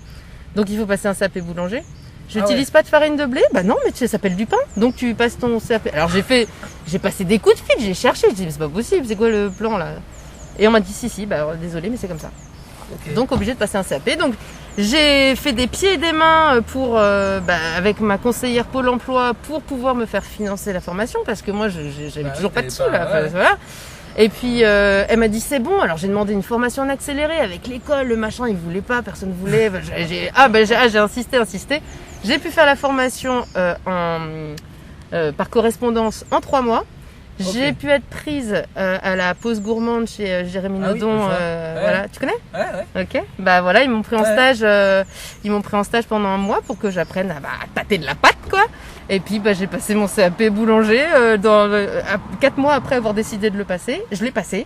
Donc il faut passer un CAP boulanger. J'utilise pas de farine de blé, bah non, mais ça s'appelle du pain. Donc tu passes ton CAP. Alors j'ai passé des coups de fil, j'ai cherché, je dis mais c'est pas possible, c'est quoi le plan là? Et on m'a dit si, bah alors, désolé, mais c'est comme ça. Okay. Donc obligé de passer un CAP. Donc j'ai fait des pieds et des mains pour avec ma conseillère Pôle Emploi pour pouvoir me faire financer la formation, parce que moi j'avais toujours pas de sous là. Enfin, voilà. Et puis elle m'a dit c'est bon. Alors j'ai demandé une formation en accéléré avec l'école, le machin, ils voulaient pas, personne voulait. J'ai insisté. J'ai pu faire la formation par correspondance en 3 mois. Okay. J'ai pu être prise à la pause gourmande chez Jérémy Nodon. Voilà, tu connais? Ouais. Ok. Bah voilà, ils m'ont pris en stage. Ils m'ont pris en stage pendant un mois pour que j'apprenne à tâter de la pâte, quoi. Et puis j'ai passé mon CAP boulanger 4 mois après avoir décidé de le passer. Je l'ai passé.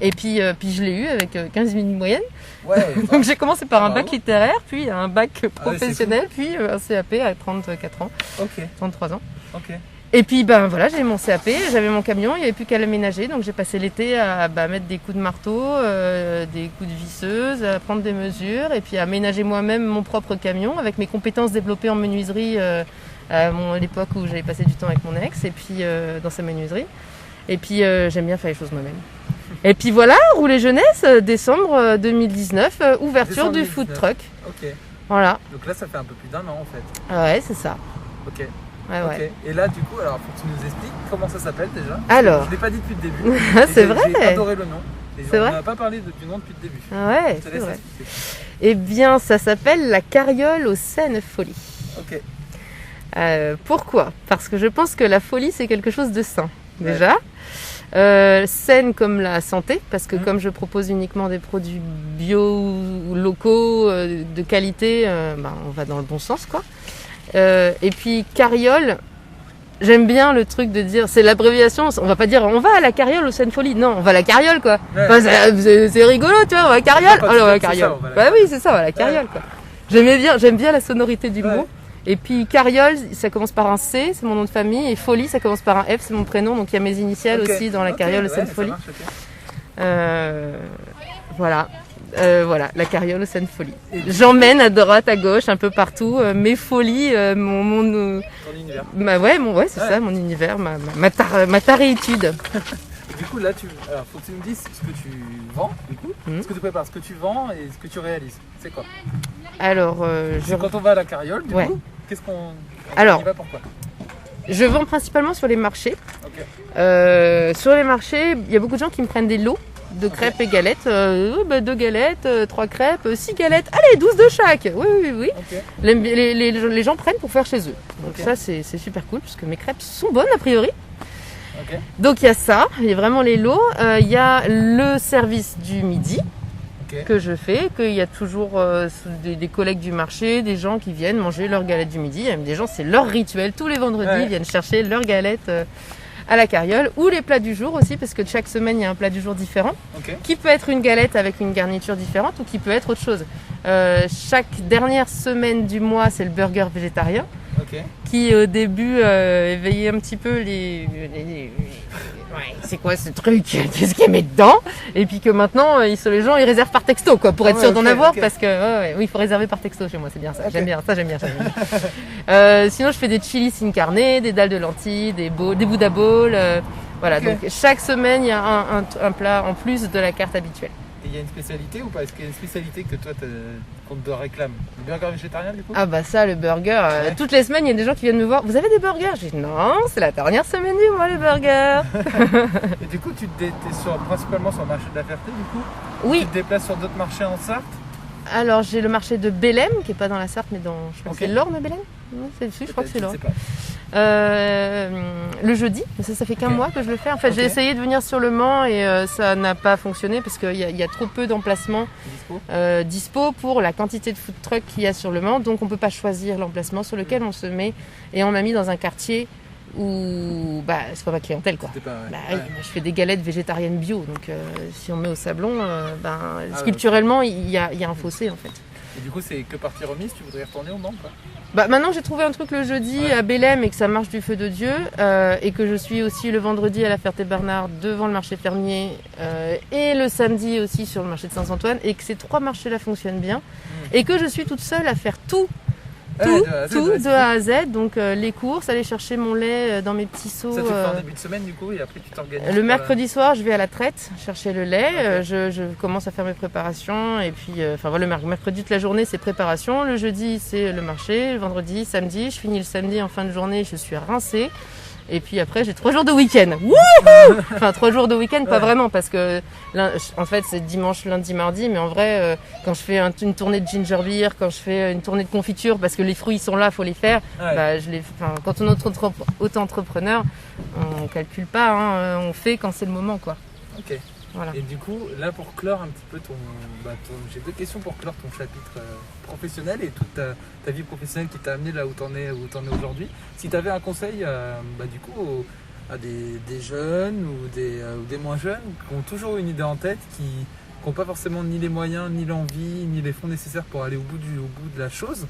Et puis je l'ai eu avec 15 minutes de moyenne. Ouais, donc j'ai commencé par un bac littéraire, puis un bac professionnel, puis un CAP à 34 ans. Ok. 33 ans. Ok. Et puis voilà, j'ai mon CAP, j'avais mon camion, il n'y avait plus qu'à l'aménager. Donc j'ai passé l'été à mettre des coups de marteau, des coups de visseuse, à prendre des mesures, et puis à aménager moi-même mon propre camion avec mes compétences développées en menuiserie à l'époque où j'avais passé du temps avec mon ex, et puis dans sa menuiserie. Et puis j'aime bien faire les choses moi-même. Et puis voilà, Rouler Jeunesse, décembre 2019, ouverture du food truck. Ok. Voilà. Donc là, ça fait un peu plus d'1 an en fait. Ouais, c'est ça. Ok. Ouais. Okay. Et là, du coup, alors, faut que tu nous expliques comment ça s'appelle déjà. Alors. Je ne l'ai pas dit depuis le début. C'est vrai. J'ai adoré le nom. Et c'est vrai. On n'a pas parlé du nom depuis le début. Ouais, c'est vrai. Eh bien, ça s'appelle la carriole aux saines folies. Ok. Pourquoi? Parce que je pense que la folie, c'est quelque chose de sain, déjà. Saine comme la santé, parce que comme je propose uniquement des produits bio ou locaux, de qualité, on va dans le bon sens, quoi. Et puis carriole, j'aime bien le truc de dire, c'est l'abréviation, on va pas dire on va à la carriole aux saines folies, non, on va à la carriole, quoi. Ouais. Enfin, c'est rigolo, tu vois, on va à la carriole. Alors, on va à la carriole. Oui, c'est ça, on va à la carriole, quoi. J'aime bien la sonorité du mot. Et puis carriole, ça commence par un C, c'est mon nom de famille, et folie, ça commence par un F, c'est mon prénom, donc il y a mes initiales aussi dans la carriole aux saines folies. Voilà. La carriole aux saines folies. J'emmène à droite, à gauche, un peu partout, mes folies, ton univers. C'est ça, mon univers, ma taréitude. Du coup, là, alors, faut que tu me dises ce que tu vends, du coup, ce que tu prépares, ce que tu vends et ce que tu réalises. C'est quoi? Alors, quand on va à la carriole, du coup, qu'est-ce qu'on y va, pourquoi? Je vends principalement sur les marchés. Okay. Sur les marchés, il y a beaucoup de gens qui me prennent des lots de crêpes et galettes. 2 galettes, 3 crêpes, 6 galettes. Allez, 12 de chaque. Oui. Okay. Les gens prennent pour faire chez eux. Donc ça, c'est super cool, parce que mes crêpes sont bonnes, a priori. Okay. Donc il y a ça, il y a vraiment les lots. Il y a le service du midi que je fais, qu'il y a toujours des collègues du marché, des gens qui viennent manger leurs galettes du midi. Il y a même des gens, c'est leur rituel. Tous les vendredis, ils viennent chercher leurs galettes à la carriole, ou les plats du jour aussi, parce que chaque semaine, il y a un plat du jour différent, qui peut être une galette avec une garniture différente, ou qui peut être autre chose. Chaque dernière semaine du mois, c'est le burger végétarien. Qui au début éveillait un petit peu c'est quoi ce truc, qu'est-ce qu'il met dedans, et puis que maintenant les gens ils réservent par texto, quoi, pour être sûr d'en avoir, parce que oui, il faut réserver par texto chez moi, c'est bien ça. J'aime bien. Sinon je fais des chilis sin carne, des dalles de lentilles, des Buddha bowls, voilà. Donc chaque semaine il y a un plat en plus de la carte habituelle. Et qu'il y a une spécialité ou pas? Est-ce qu'il y a une spécialité que toi qu'on te réclame? Le burger végétarien du coup? Ah bah ça, le burger, Ouais. toutes les semaines, il y a des gens qui viennent me voir. Vous avez des burgers? J'ai dit non, c'est la dernière semaine du mois, les burgers. Et du coup, t'es principalement sur le marché de la Ferté du coup? Oui, Tu te déplaces sur d'autres marchés en Sarthe? alors j'ai le marché de Bélem, qui est pas dans la Sarthe, mais dans, je crois Ok. que c'est l'Orne, Bélem. Non, je crois que c'est Je l'Orne. sais pas. Le jeudi, mais ça fait qu'un Ok. mois que je le fais. En fait, Ok. j'ai essayé de venir sur le Mans et ça n'a pas fonctionné parce qu'il y a trop peu d'emplacements Dispo? dispo pour la quantité de food truck qu'il y a sur le Mans. Donc on peut pas choisir l'emplacement sur lequel on se met. Et on m'a mis dans un quartier où bah, c'est pas ma clientèle quoi. C'était pas, ouais. Bah, oui, Ouais. moi, je fais des galettes végétariennes bio, donc si on met au sablon, ouais, sculpturellement il y a un fossé en fait. Et du coup, c'est que partie remise, tu voudrais y retourner au Mans quoi? Bah, maintenant j'ai trouvé un truc le jeudi Ouais. à Bélem et que ça marche du feu de Dieu et que je suis aussi le vendredi à la Ferté-Bernard devant le marché fermier et le samedi aussi sur le marché de Saint-Antoine et que ces trois marchés-là fonctionnent bien et que je suis toute seule à faire tout de A à Z, donc les courses, aller chercher mon lait dans mes petits seaux. Ça tu fais en début de semaine du coup et après tu t'organises. Le mercredi soir, je vais à la traite chercher le lait. Ok. Je commence à faire mes préparations et puis, voilà, le mercredi toute la journée c'est préparation. Le jeudi c'est le marché. Le vendredi, samedi, je finis le samedi en fin de journée, je suis rincée. Et puis après, j'ai 3 jours de week-end. Wouhou! Enfin, 3 jours de week-end, pas Ouais. vraiment, parce que en fait, c'est dimanche, lundi, mardi. Mais en vrai, quand je fais une tournée de ginger beer, quand je fais une tournée de confiture, parce que les fruits sont là, faut les faire. Ouais. Bah, quand on est auto-entrepreneur, on calcule pas, hein, on fait quand c'est le moment, quoi. Ok. Voilà. Et du coup, là pour clore un petit peu j'ai 2 questions pour clore ton chapitre professionnel et toute ta vie professionnelle qui t'a amené là où t'en es aujourd'hui. Si tu avais un conseil du coup à des jeunes ou des moins jeunes qui ont toujours une idée en tête, qui n'ont pas forcément ni les moyens, ni l'envie, ni les fonds nécessaires pour aller au bout de la chose,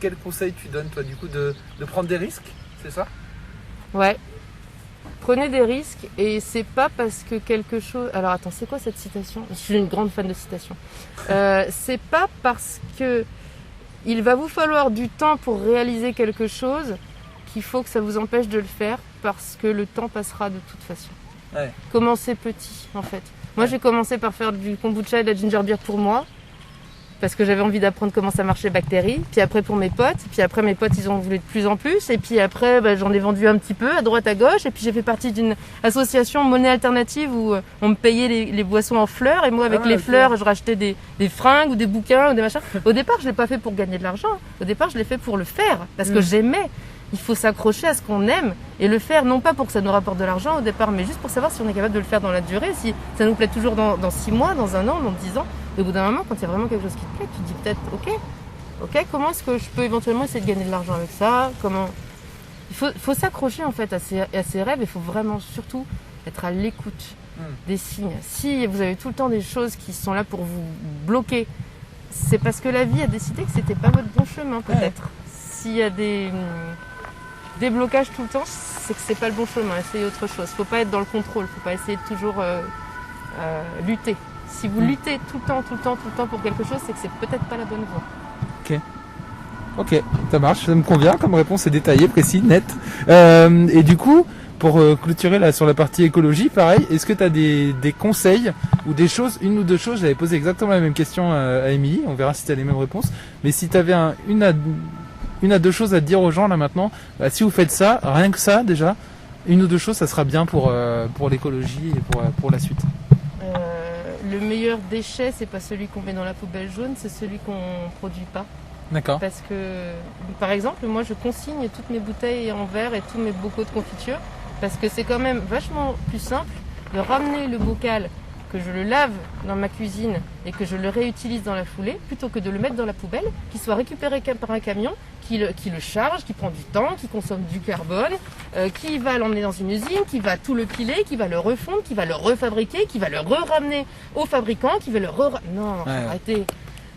quel conseil tu donnes toi du coup de prendre des risques, c'est ça? Ouais. Prenez des risques et c'est pas parce que quelque chose. Alors attends, c'est quoi cette citation? Je suis une grande fan de citations. C'est pas parce que il va vous falloir du temps pour réaliser quelque chose qu'il faut que ça vous empêche de le faire parce que le temps passera de toute façon. Ouais. Commencez petit en fait. Moi j'ai commencé par faire du kombucha et de la ginger beer pour moi. Parce que j'avais envie d'apprendre comment ça marchait les bactéries, puis après pour mes potes, puis après mes potes ils ont voulu de plus en plus, et puis après j'en ai vendu un petit peu à droite à gauche, et puis j'ai fait partie d'une association monnaie alternative où on me payait les boissons en fleurs, et moi avec les ok. fleurs je rachetais des fringues ou des bouquins ou des machins. Au départ je l'ai pas fait pour gagner de l'argent, au départ je l'ai fait pour le faire, parce que j'aimais. Il faut s'accrocher à ce qu'on aime et le faire, non pas pour que ça nous rapporte de l'argent au départ, mais juste pour savoir si on est capable de le faire dans la durée, si ça nous plaît toujours dans 6 mois, dans 1 an, dans 10 ans. Et au bout d'un moment, quand il y a vraiment quelque chose qui te plaît, tu te dis peut-être, ok, comment est-ce que je peux éventuellement essayer de gagner de l'argent avec ça? Il faut s'accrocher en fait à ses rêves, il faut vraiment surtout être à l'écoute des signes. Si vous avez tout le temps des choses qui sont là pour vous bloquer, c'est parce que la vie a décidé que c'était pas votre bon chemin peut-être. S'il y a des blocages tout le temps, c'est que c'est pas le bon chemin, essayez autre chose. Faut pas être dans le contrôle, faut pas essayer de toujours lutter. Si vous luttez tout le temps pour quelque chose, c'est que c'est peut-être pas la bonne voie. Ok, ça marche, ça me convient comme réponse, c'est détaillé, précis, net. Et du coup, pour clôturer là sur la partie écologie, pareil, est-ce que tu as des conseils ou des choses, une ou deux choses, j'avais posé exactement la même question à Émilie, on verra si tu as les mêmes réponses, mais si tu avais une à deux choses à dire aux gens là maintenant, si vous faites ça, rien que ça déjà, une ou deux choses, ça sera bien pour l'écologie et pour la suite. Le meilleur déchet, c'est pas celui qu'on met dans la poubelle jaune, c'est celui qu'on produit pas. D'accord. Parce que, par exemple, moi je consigne toutes mes bouteilles en verre et tous mes bocaux de confiture parce que c'est quand même vachement plus simple de ramener le bocal, que je le lave dans ma cuisine et que je le réutilise dans la foulée plutôt que de le mettre dans la poubelle, qu'il soit récupéré par un camion qui le charge, qui prend du temps, qui consomme du carbone, qui va l'emmener dans une usine, qui va tout le piler, qui va le refondre, qui va le refabriquer, qui va le ramener au fabricant, qui va le Non, arrêtez.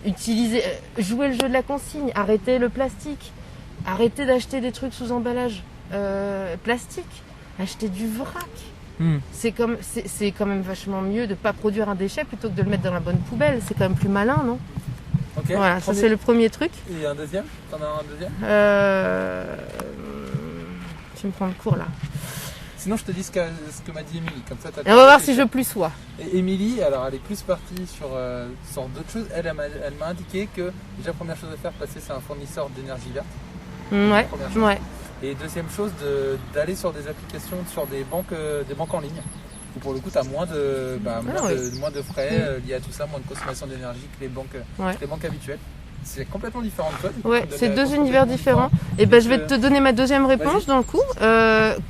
Utilisez, jouez le jeu de la consigne, arrêtez le plastique, arrêtez d'acheter des trucs sous emballage plastique, achetez du vrac. C'est quand même vachement mieux de pas produire un déchet plutôt que de le mettre dans la bonne poubelle, c'est quand même plus malin, non? Okay. Voilà, ça c'est le premier truc. Et un deuxième? T'en as un deuxième? Tu me prends le cours là. Sinon, je te dis ce que m'a dit Émilie. Comme ça, Et on va voir si je plus sois. Et Émilie, alors elle est plus partie sur d'autres choses. Elle m'a indiqué que déjà première chose à faire passer, c'est un fournisseur d'énergie verte. Ouais, Première chose. ouais. Et deuxième chose, d'aller sur des applications, sur des banques en ligne. Où pour le coup, tu as moins de frais liés à tout ça, moins de consommation d'énergie que les banques habituelles. C'est complètement différent de toi. Du coup, Ouais, c'est deux univers différents. Et ben, je vais te donner ma deuxième réponse dans le coup.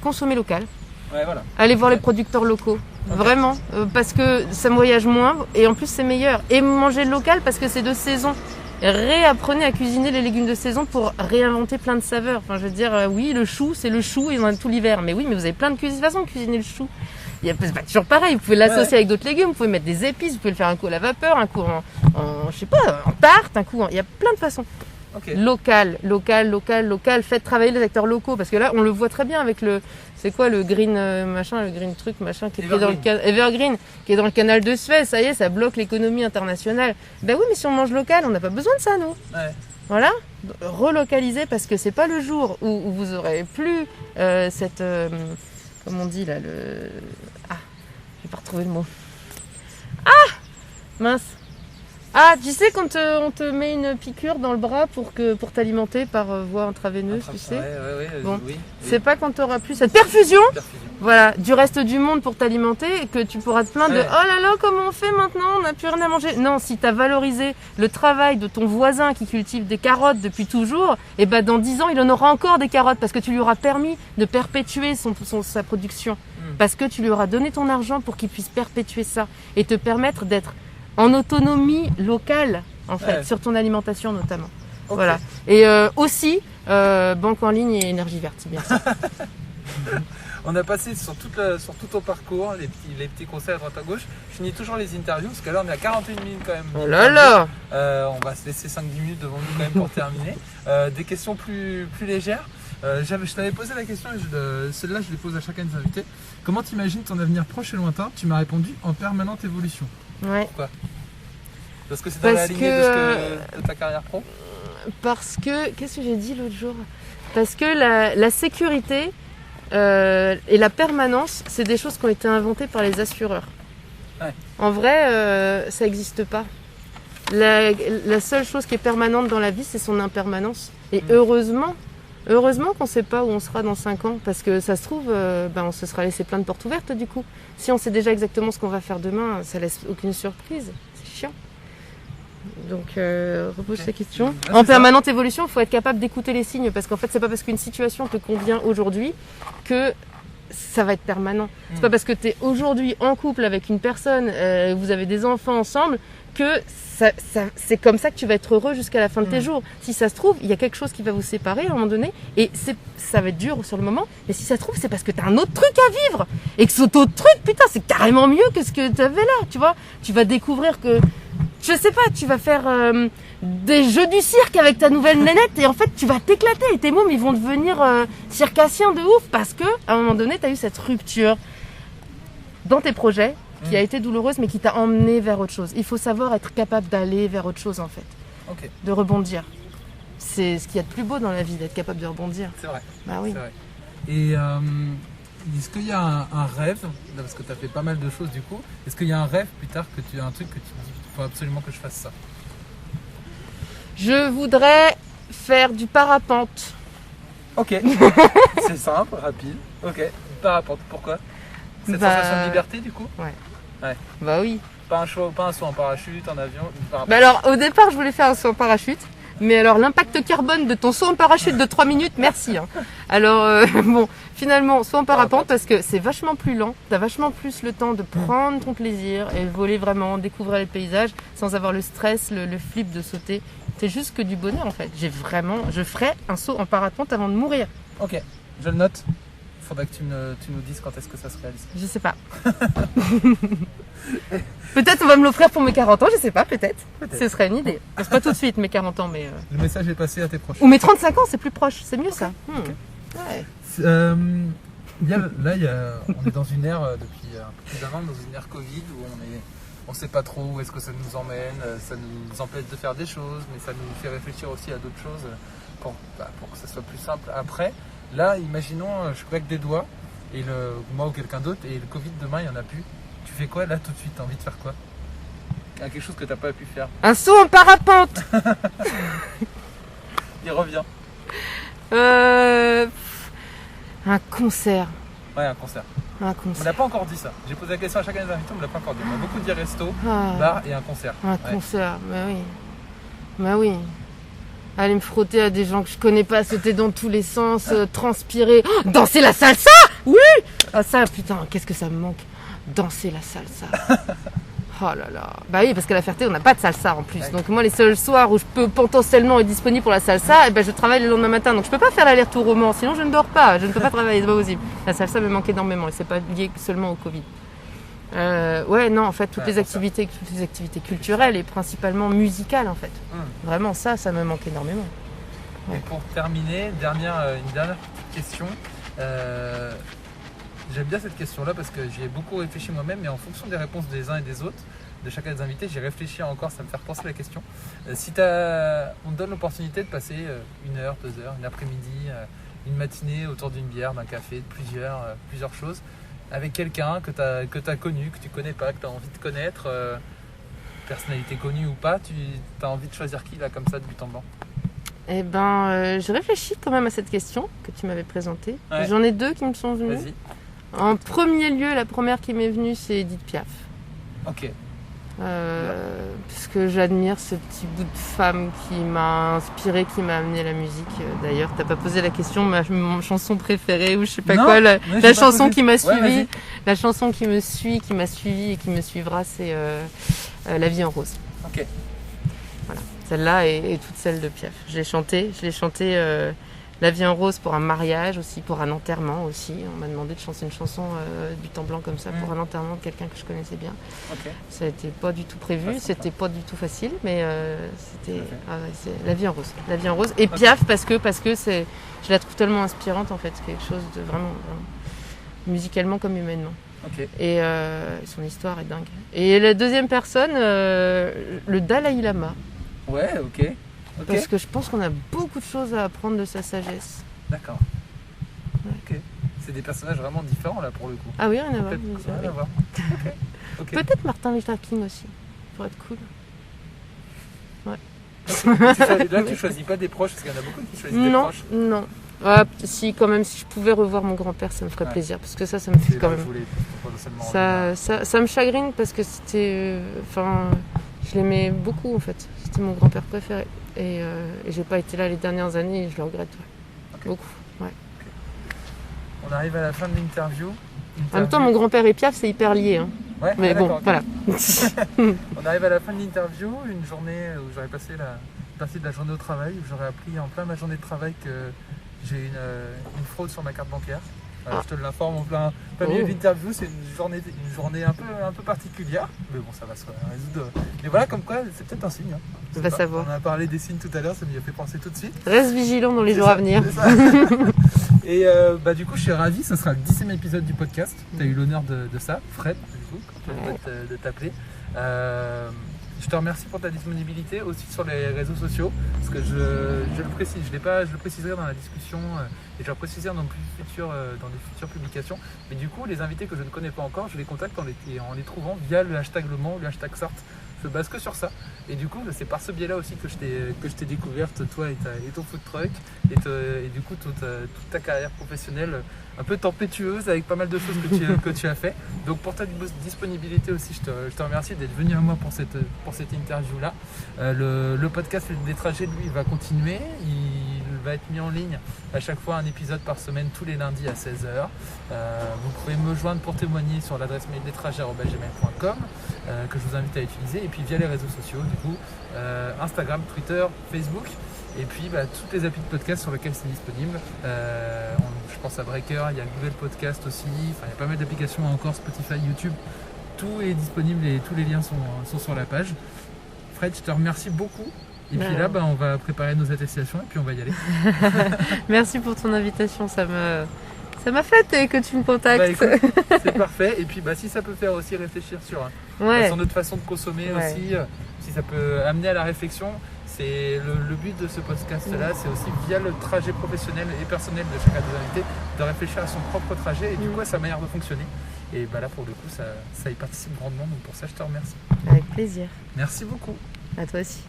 Consommer local. Ouais, voilà. Allez voir les producteurs locaux. Vraiment. Parce que ça me voyage moins et en plus c'est meilleur. Et manger local parce que c'est de saison. Réapprenez à cuisiner les légumes de saison pour réinventer plein de saveurs. Enfin, je veux dire, oui, le chou, c'est le chou et on a tout l'hiver. Mais oui, mais vous avez plein de façons de cuisiner le chou. C'est pas toujours pareil. Vous pouvez l'associer avec d'autres légumes. Vous pouvez mettre des épices. Vous pouvez le faire un coup à la vapeur, un coup je sais pas, en tarte, un coup. Il y a plein de façons. Okay. Local. Faites travailler les acteurs locaux parce que là, on le voit très bien avec c'est quoi le green machin, le green truc machin qui est dans le Evergreen, qui est dans le canal de Suez. Ça y est, ça bloque l'économie internationale. Ben oui, mais si on mange local, on n'a pas besoin de ça, nous. Ouais. Voilà, relocaliser parce que c'est pas le jour où vous aurez plus cette comme on dit là je vais pas retrouver le mot. Ah mince. Ah, tu sais quand on te met une piqûre dans le bras pour t'alimenter par voie intraveineuse, tu sais. Bon, oui. C'est pas quand tu auras plus cette perfusion. Voilà, du reste du monde pour t'alimenter et que tu pourras te plaindre de oh là là, comment on fait maintenant, on n'a plus rien à manger. Non, si tu as valorisé le travail de ton voisin qui cultive des carottes depuis toujours, et ben dans 10 ans, il en aura encore des carottes parce que tu lui auras permis de perpétuer sa production. Parce que tu lui auras donné ton argent pour qu'il puisse perpétuer ça et te permettre d'être en autonomie locale, en fait, sur ton alimentation notamment. Okay. Voilà. Et aussi, banque en ligne et énergie verte, bien sûr. On a passé sur tout ton parcours, les petits conseils à droite à gauche. Je finis toujours les interviews, parce que là on est à 41 minutes quand même. Oh là là on va se laisser 5-10 minutes devant nous quand même pour terminer. Des questions plus légères. Je t'avais posé la question, et celle-là je les pose à chacun des invités. Comment tu imagines ton avenir proche et lointain? Tu m'as répondu en permanente évolution. Ouais. Pourquoi? Parce que c'est dans la lignée de ta carrière pro? Parce que, qu'est-ce que j'ai dit l'autre jour? Parce que la sécurité et la permanence, c'est des choses qui ont été inventées par les assureurs. Ouais. En vrai, ça n'existe pas. La seule chose qui est permanente dans la vie, c'est son impermanence. Et heureusement qu'on ne sait pas où on sera dans 5 ans, parce que ça se trouve, on se sera laissé plein de portes ouvertes du coup. Si on sait déjà exactement ce qu'on va faire demain, ça laisse aucune surprise. C'est chiant. Donc, repose ta question. En permanente évolution, il faut être capable d'écouter les signes, parce qu'en fait, c'est pas parce qu'une situation te convient aujourd'hui que ça va être permanent. C'est pas parce que tu es aujourd'hui en couple avec une personne, vous avez des enfants ensemble, que c'est comme ça que tu vas être heureux jusqu'à la fin de tes jours. Si ça se trouve, il y a quelque chose qui va vous séparer à un moment donné, et ça va être dur sur le moment, mais si ça se trouve, c'est parce que tu as un autre truc à vivre, et que cet autre truc, putain, c'est carrément mieux que ce que tu avais là, tu vois. Tu vas découvrir que, je sais pas, tu vas faire des jeux du cirque avec ta nouvelle nénette, et en fait, tu vas t'éclater, et tes mômes, ils vont devenir circassiens de ouf, parce que à un moment donné, tu as eu cette rupture dans tes projets, qui a été douloureuse, mais qui t'a emmené vers autre chose. Il faut savoir être capable d'aller vers autre chose, en fait. Okay. De rebondir. C'est ce qu'il y a de plus beau dans la vie, d'être capable de rebondir. C'est vrai. Bah oui. C'est vrai. Et est-ce qu'il y a un rêve, parce que tu as fait pas mal de choses du coup, est-ce qu'il y a un rêve plus tard, que tu as un truc que tu dis, il faut absolument que je fasse ça? Je voudrais faire du parapente. Ok. C'est simple, rapide. Ok. Parapente, pourquoi? Cette sensation de liberté du coup? Ouais. Ouais. Bah oui. Pas un saut en parachute, en avion, Bah alors au départ je voulais faire un saut en parachute, mais alors l'impact carbone de ton saut en parachute de 3 minutes, merci. Hein. Alors bon, finalement saut en parapente parce que c'est vachement plus lent, t'as vachement plus le temps de prendre ton plaisir et voler vraiment, découvrir les paysages sans avoir le stress, le flip de sauter. C'est juste que du bonheur en fait. Je ferai un saut en parapente avant de mourir. Ok, je le note. Faudrait que tu nous dises quand est-ce que ça se réalise. Je sais pas. Peut-être on va me l'offrir pour mes 40 ans, je sais pas, peut-être. Ce serait une idée. C'est pas tout de suite mes 40 ans, mais... Le message est passé à tes proches. Ou mes 35 ans, c'est plus proche, c'est mieux ça. Okay. Ouais. On est dans une ère, depuis un peu plus d'un an, dans une ère Covid, où on sait pas trop où est-ce que ça nous emmène, ça nous empêche de faire des choses, mais ça nous fait réfléchir aussi à d'autres choses pour que ça soit plus simple après. Là, imaginons, je claque des doigts et moi ou quelqu'un d'autre, et le Covid demain il n'y en a plus, tu fais quoi là tout de suite? T'as envie de faire quoi? Quelque chose que t'as pas pu faire. Un saut en parapente. Il revient. Un concert. Ouais, un concert. Un On concert. n'a pas encore dit ça. J'ai posé la question à chacun des invités, on ne l'a pas encore dit. On a beaucoup dit resto, Ah. bar et un concert. Un Ouais. concert, bah oui. Bah oui. Aller me frotter à des gens que je connais pas, sauter dans tous les sens, transpirer. Oh, danser la salsa. Oui. Ah ça, putain, qu'est-ce que ça me manque. Danser la salsa. Oh là là. Bah oui, parce qu'à la Ferté, on n'a pas de salsa en plus. Ouais. Donc moi, les seuls soirs où je peux potentiellement être disponible pour la salsa, eh ben, je travaille le lendemain matin. Donc je peux pas faire l'aller-retour au Mans, sinon je ne dors pas. Je ne peux pas travailler, c'est pas possible. La salsa me manque énormément et c'est pas lié seulement au Covid. Ouais, non, en fait, toutes les activités culturelles et principalement musicales, en fait. Vraiment, ça me manque énormément. Et pour terminer, une dernière question. J'aime bien cette question-là parce que j'y ai beaucoup réfléchi moi-même, mais en fonction des réponses des uns et des autres, de chacun des invités, j'ai réfléchi encore, ça me fait repenser la question. Si on te donne l'opportunité de passer 1 heure, 2 heures, une après-midi, une matinée autour d'une bière, d'un café, de plusieurs choses, avec quelqu'un que tu as connu, que tu connais pas, que tu as envie de connaître, personnalité connue ou pas, tu as envie de choisir qui là comme ça de but en blanc? Eh ben, je réfléchis quand même à cette question que tu m'avais présentée. Ouais. J'en ai 2 qui me sont venues. Vas-y. En premier lieu, la première qui m'est venue, c'est Edith Piaf. Ok. Parce que j'admire ce petit bout de femme qui m'a inspiré, qui m'a amené la musique. D'ailleurs, t'as pas posé la question, ma chanson préférée ou je sais pas Non, quoi, la mais j'ai pas chanson posé. qui m'a Ouais, suivi, vas-y. la chanson qui me suit, qui m'a suivi et qui me suivra, c'est La vie en rose. Ok. Voilà. Celle-là et toute celle de Piaf. Je l'ai chantée La vie en rose pour un mariage aussi, pour un enterrement aussi. On m'a demandé de chanter une chanson du temps blanc comme ça pour un enterrement de quelqu'un que je connaissais bien. Ok. Ça n'était pas du tout prévu, Ouais, c'était pas du tout facile, mais c'était Tout à fait. c'est La vie en rose. La vie en rose. Et Piaf parce que c'est, je la trouve tellement inspirante en fait, c'est quelque chose de vraiment musicalement comme humainement. Ok. Et son histoire est dingue. Et la deuxième personne, le Dalai Lama. Ouais, ok. Ok. Parce que je pense qu'on a beaucoup de choses à apprendre de sa sagesse. D'accord. Ok. C'est des personnages vraiment différents là pour le coup. Ah oui, rien à voir. Peut-être rien à voir. Ok. Ok. Peut-être Martin Luther King aussi, pour être cool. Là, tu choisis pas des proches parce qu'il y en a beaucoup qui choisissent des Non, proches. non. Ah, si, quand même, si je pouvais revoir mon grand-père, ça me ferait plaisir. Parce que ça me fait C'est quand là que même. je voulais potentiellement revenir. Ça me chagrine parce que c'était. Enfin, je l'aimais beaucoup en fait. C'était mon grand-père préféré. Et j'ai pas été là les dernières années et je le regrette. Ouais. Ok. Beaucoup. Ouais. On arrive à la fin de l'interview. En même temps, mon grand-père et Piaf, c'est hyper lié. Hein. Ouais, Mais ouais, bon, d'accord, ok. voilà. On arrive à la fin de l'interview, une journée où j'aurais passé une partie de la journée au travail, où j'aurais appris en plein ma journée de travail que j'ai une fraude sur ma carte bancaire. Voilà, je te l'informe en plein milieu de l'interview, c'est une journée un peu particulière, mais bon, ça va se résoudre. Mais voilà, comme quoi, c'est peut-être un signe. Hein. Je sais On va pas. savoir. On a parlé des signes tout à l'heure, ça m'y a fait penser tout de suite. Reste vigilant dans les C'est jours ça, à venir. c'est ça. Et du coup, je suis ravi, ce sera le 10e épisode du podcast. Tu as eu l'honneur de ça, Fred, du coup, comme tu viens de t'appeler. Je te remercie pour ta disponibilité aussi sur les réseaux sociaux, parce que je le précise, je le préciserai dans la discussion et je le préciserai dans des futures publications. Mais du coup, les invités que je ne connais pas encore, je les contacte en les trouvant via le hashtag Le Mans, le hashtag Sarthe. Je base que sur ça. Et du coup, c'est par ce biais-là aussi que je t'ai découverte, toi et ton food truck, et du coup toute ta carrière professionnelle un peu tempétueuse avec pas mal de choses que tu as fait. Donc pour ta disponibilité aussi, je te remercie d'être venu à moi pour cette interview-là. Le podcast des trajets, lui, va continuer. Il va être mis en ligne à chaque fois un épisode par semaine, tous les lundis à 16h. Vous pouvez me joindre pour témoigner sur l'adresse mail destrajets@gmail.com que je vous invite à utiliser, et puis via les réseaux sociaux, du coup, Instagram, Twitter, Facebook, et puis tous les applis de podcast sur lesquels c'est disponible. Je pense à Breaker, il y a Google Podcast aussi, il y a pas mal d'applications encore, Spotify, YouTube, tout est disponible et tous les liens sont sur la page. Fred, je te remercie beaucoup. Et puis là, on va préparer nos attestations et puis on va y aller. Merci pour ton invitation, ça m'a flatté que tu me contactes. Écoute, c'est parfait. Et puis si ça peut faire aussi réfléchir sur notre façon de consommer aussi, si ça peut amener à la réflexion, C'est le but de ce podcast-là, c'est aussi via le trajet professionnel et personnel de chacun des invités, de réfléchir à son propre trajet et du coup à sa manière de fonctionner. Et bah là pour le coup ça y participe grandement, donc pour ça je te remercie. Avec plaisir. Merci beaucoup. À toi aussi.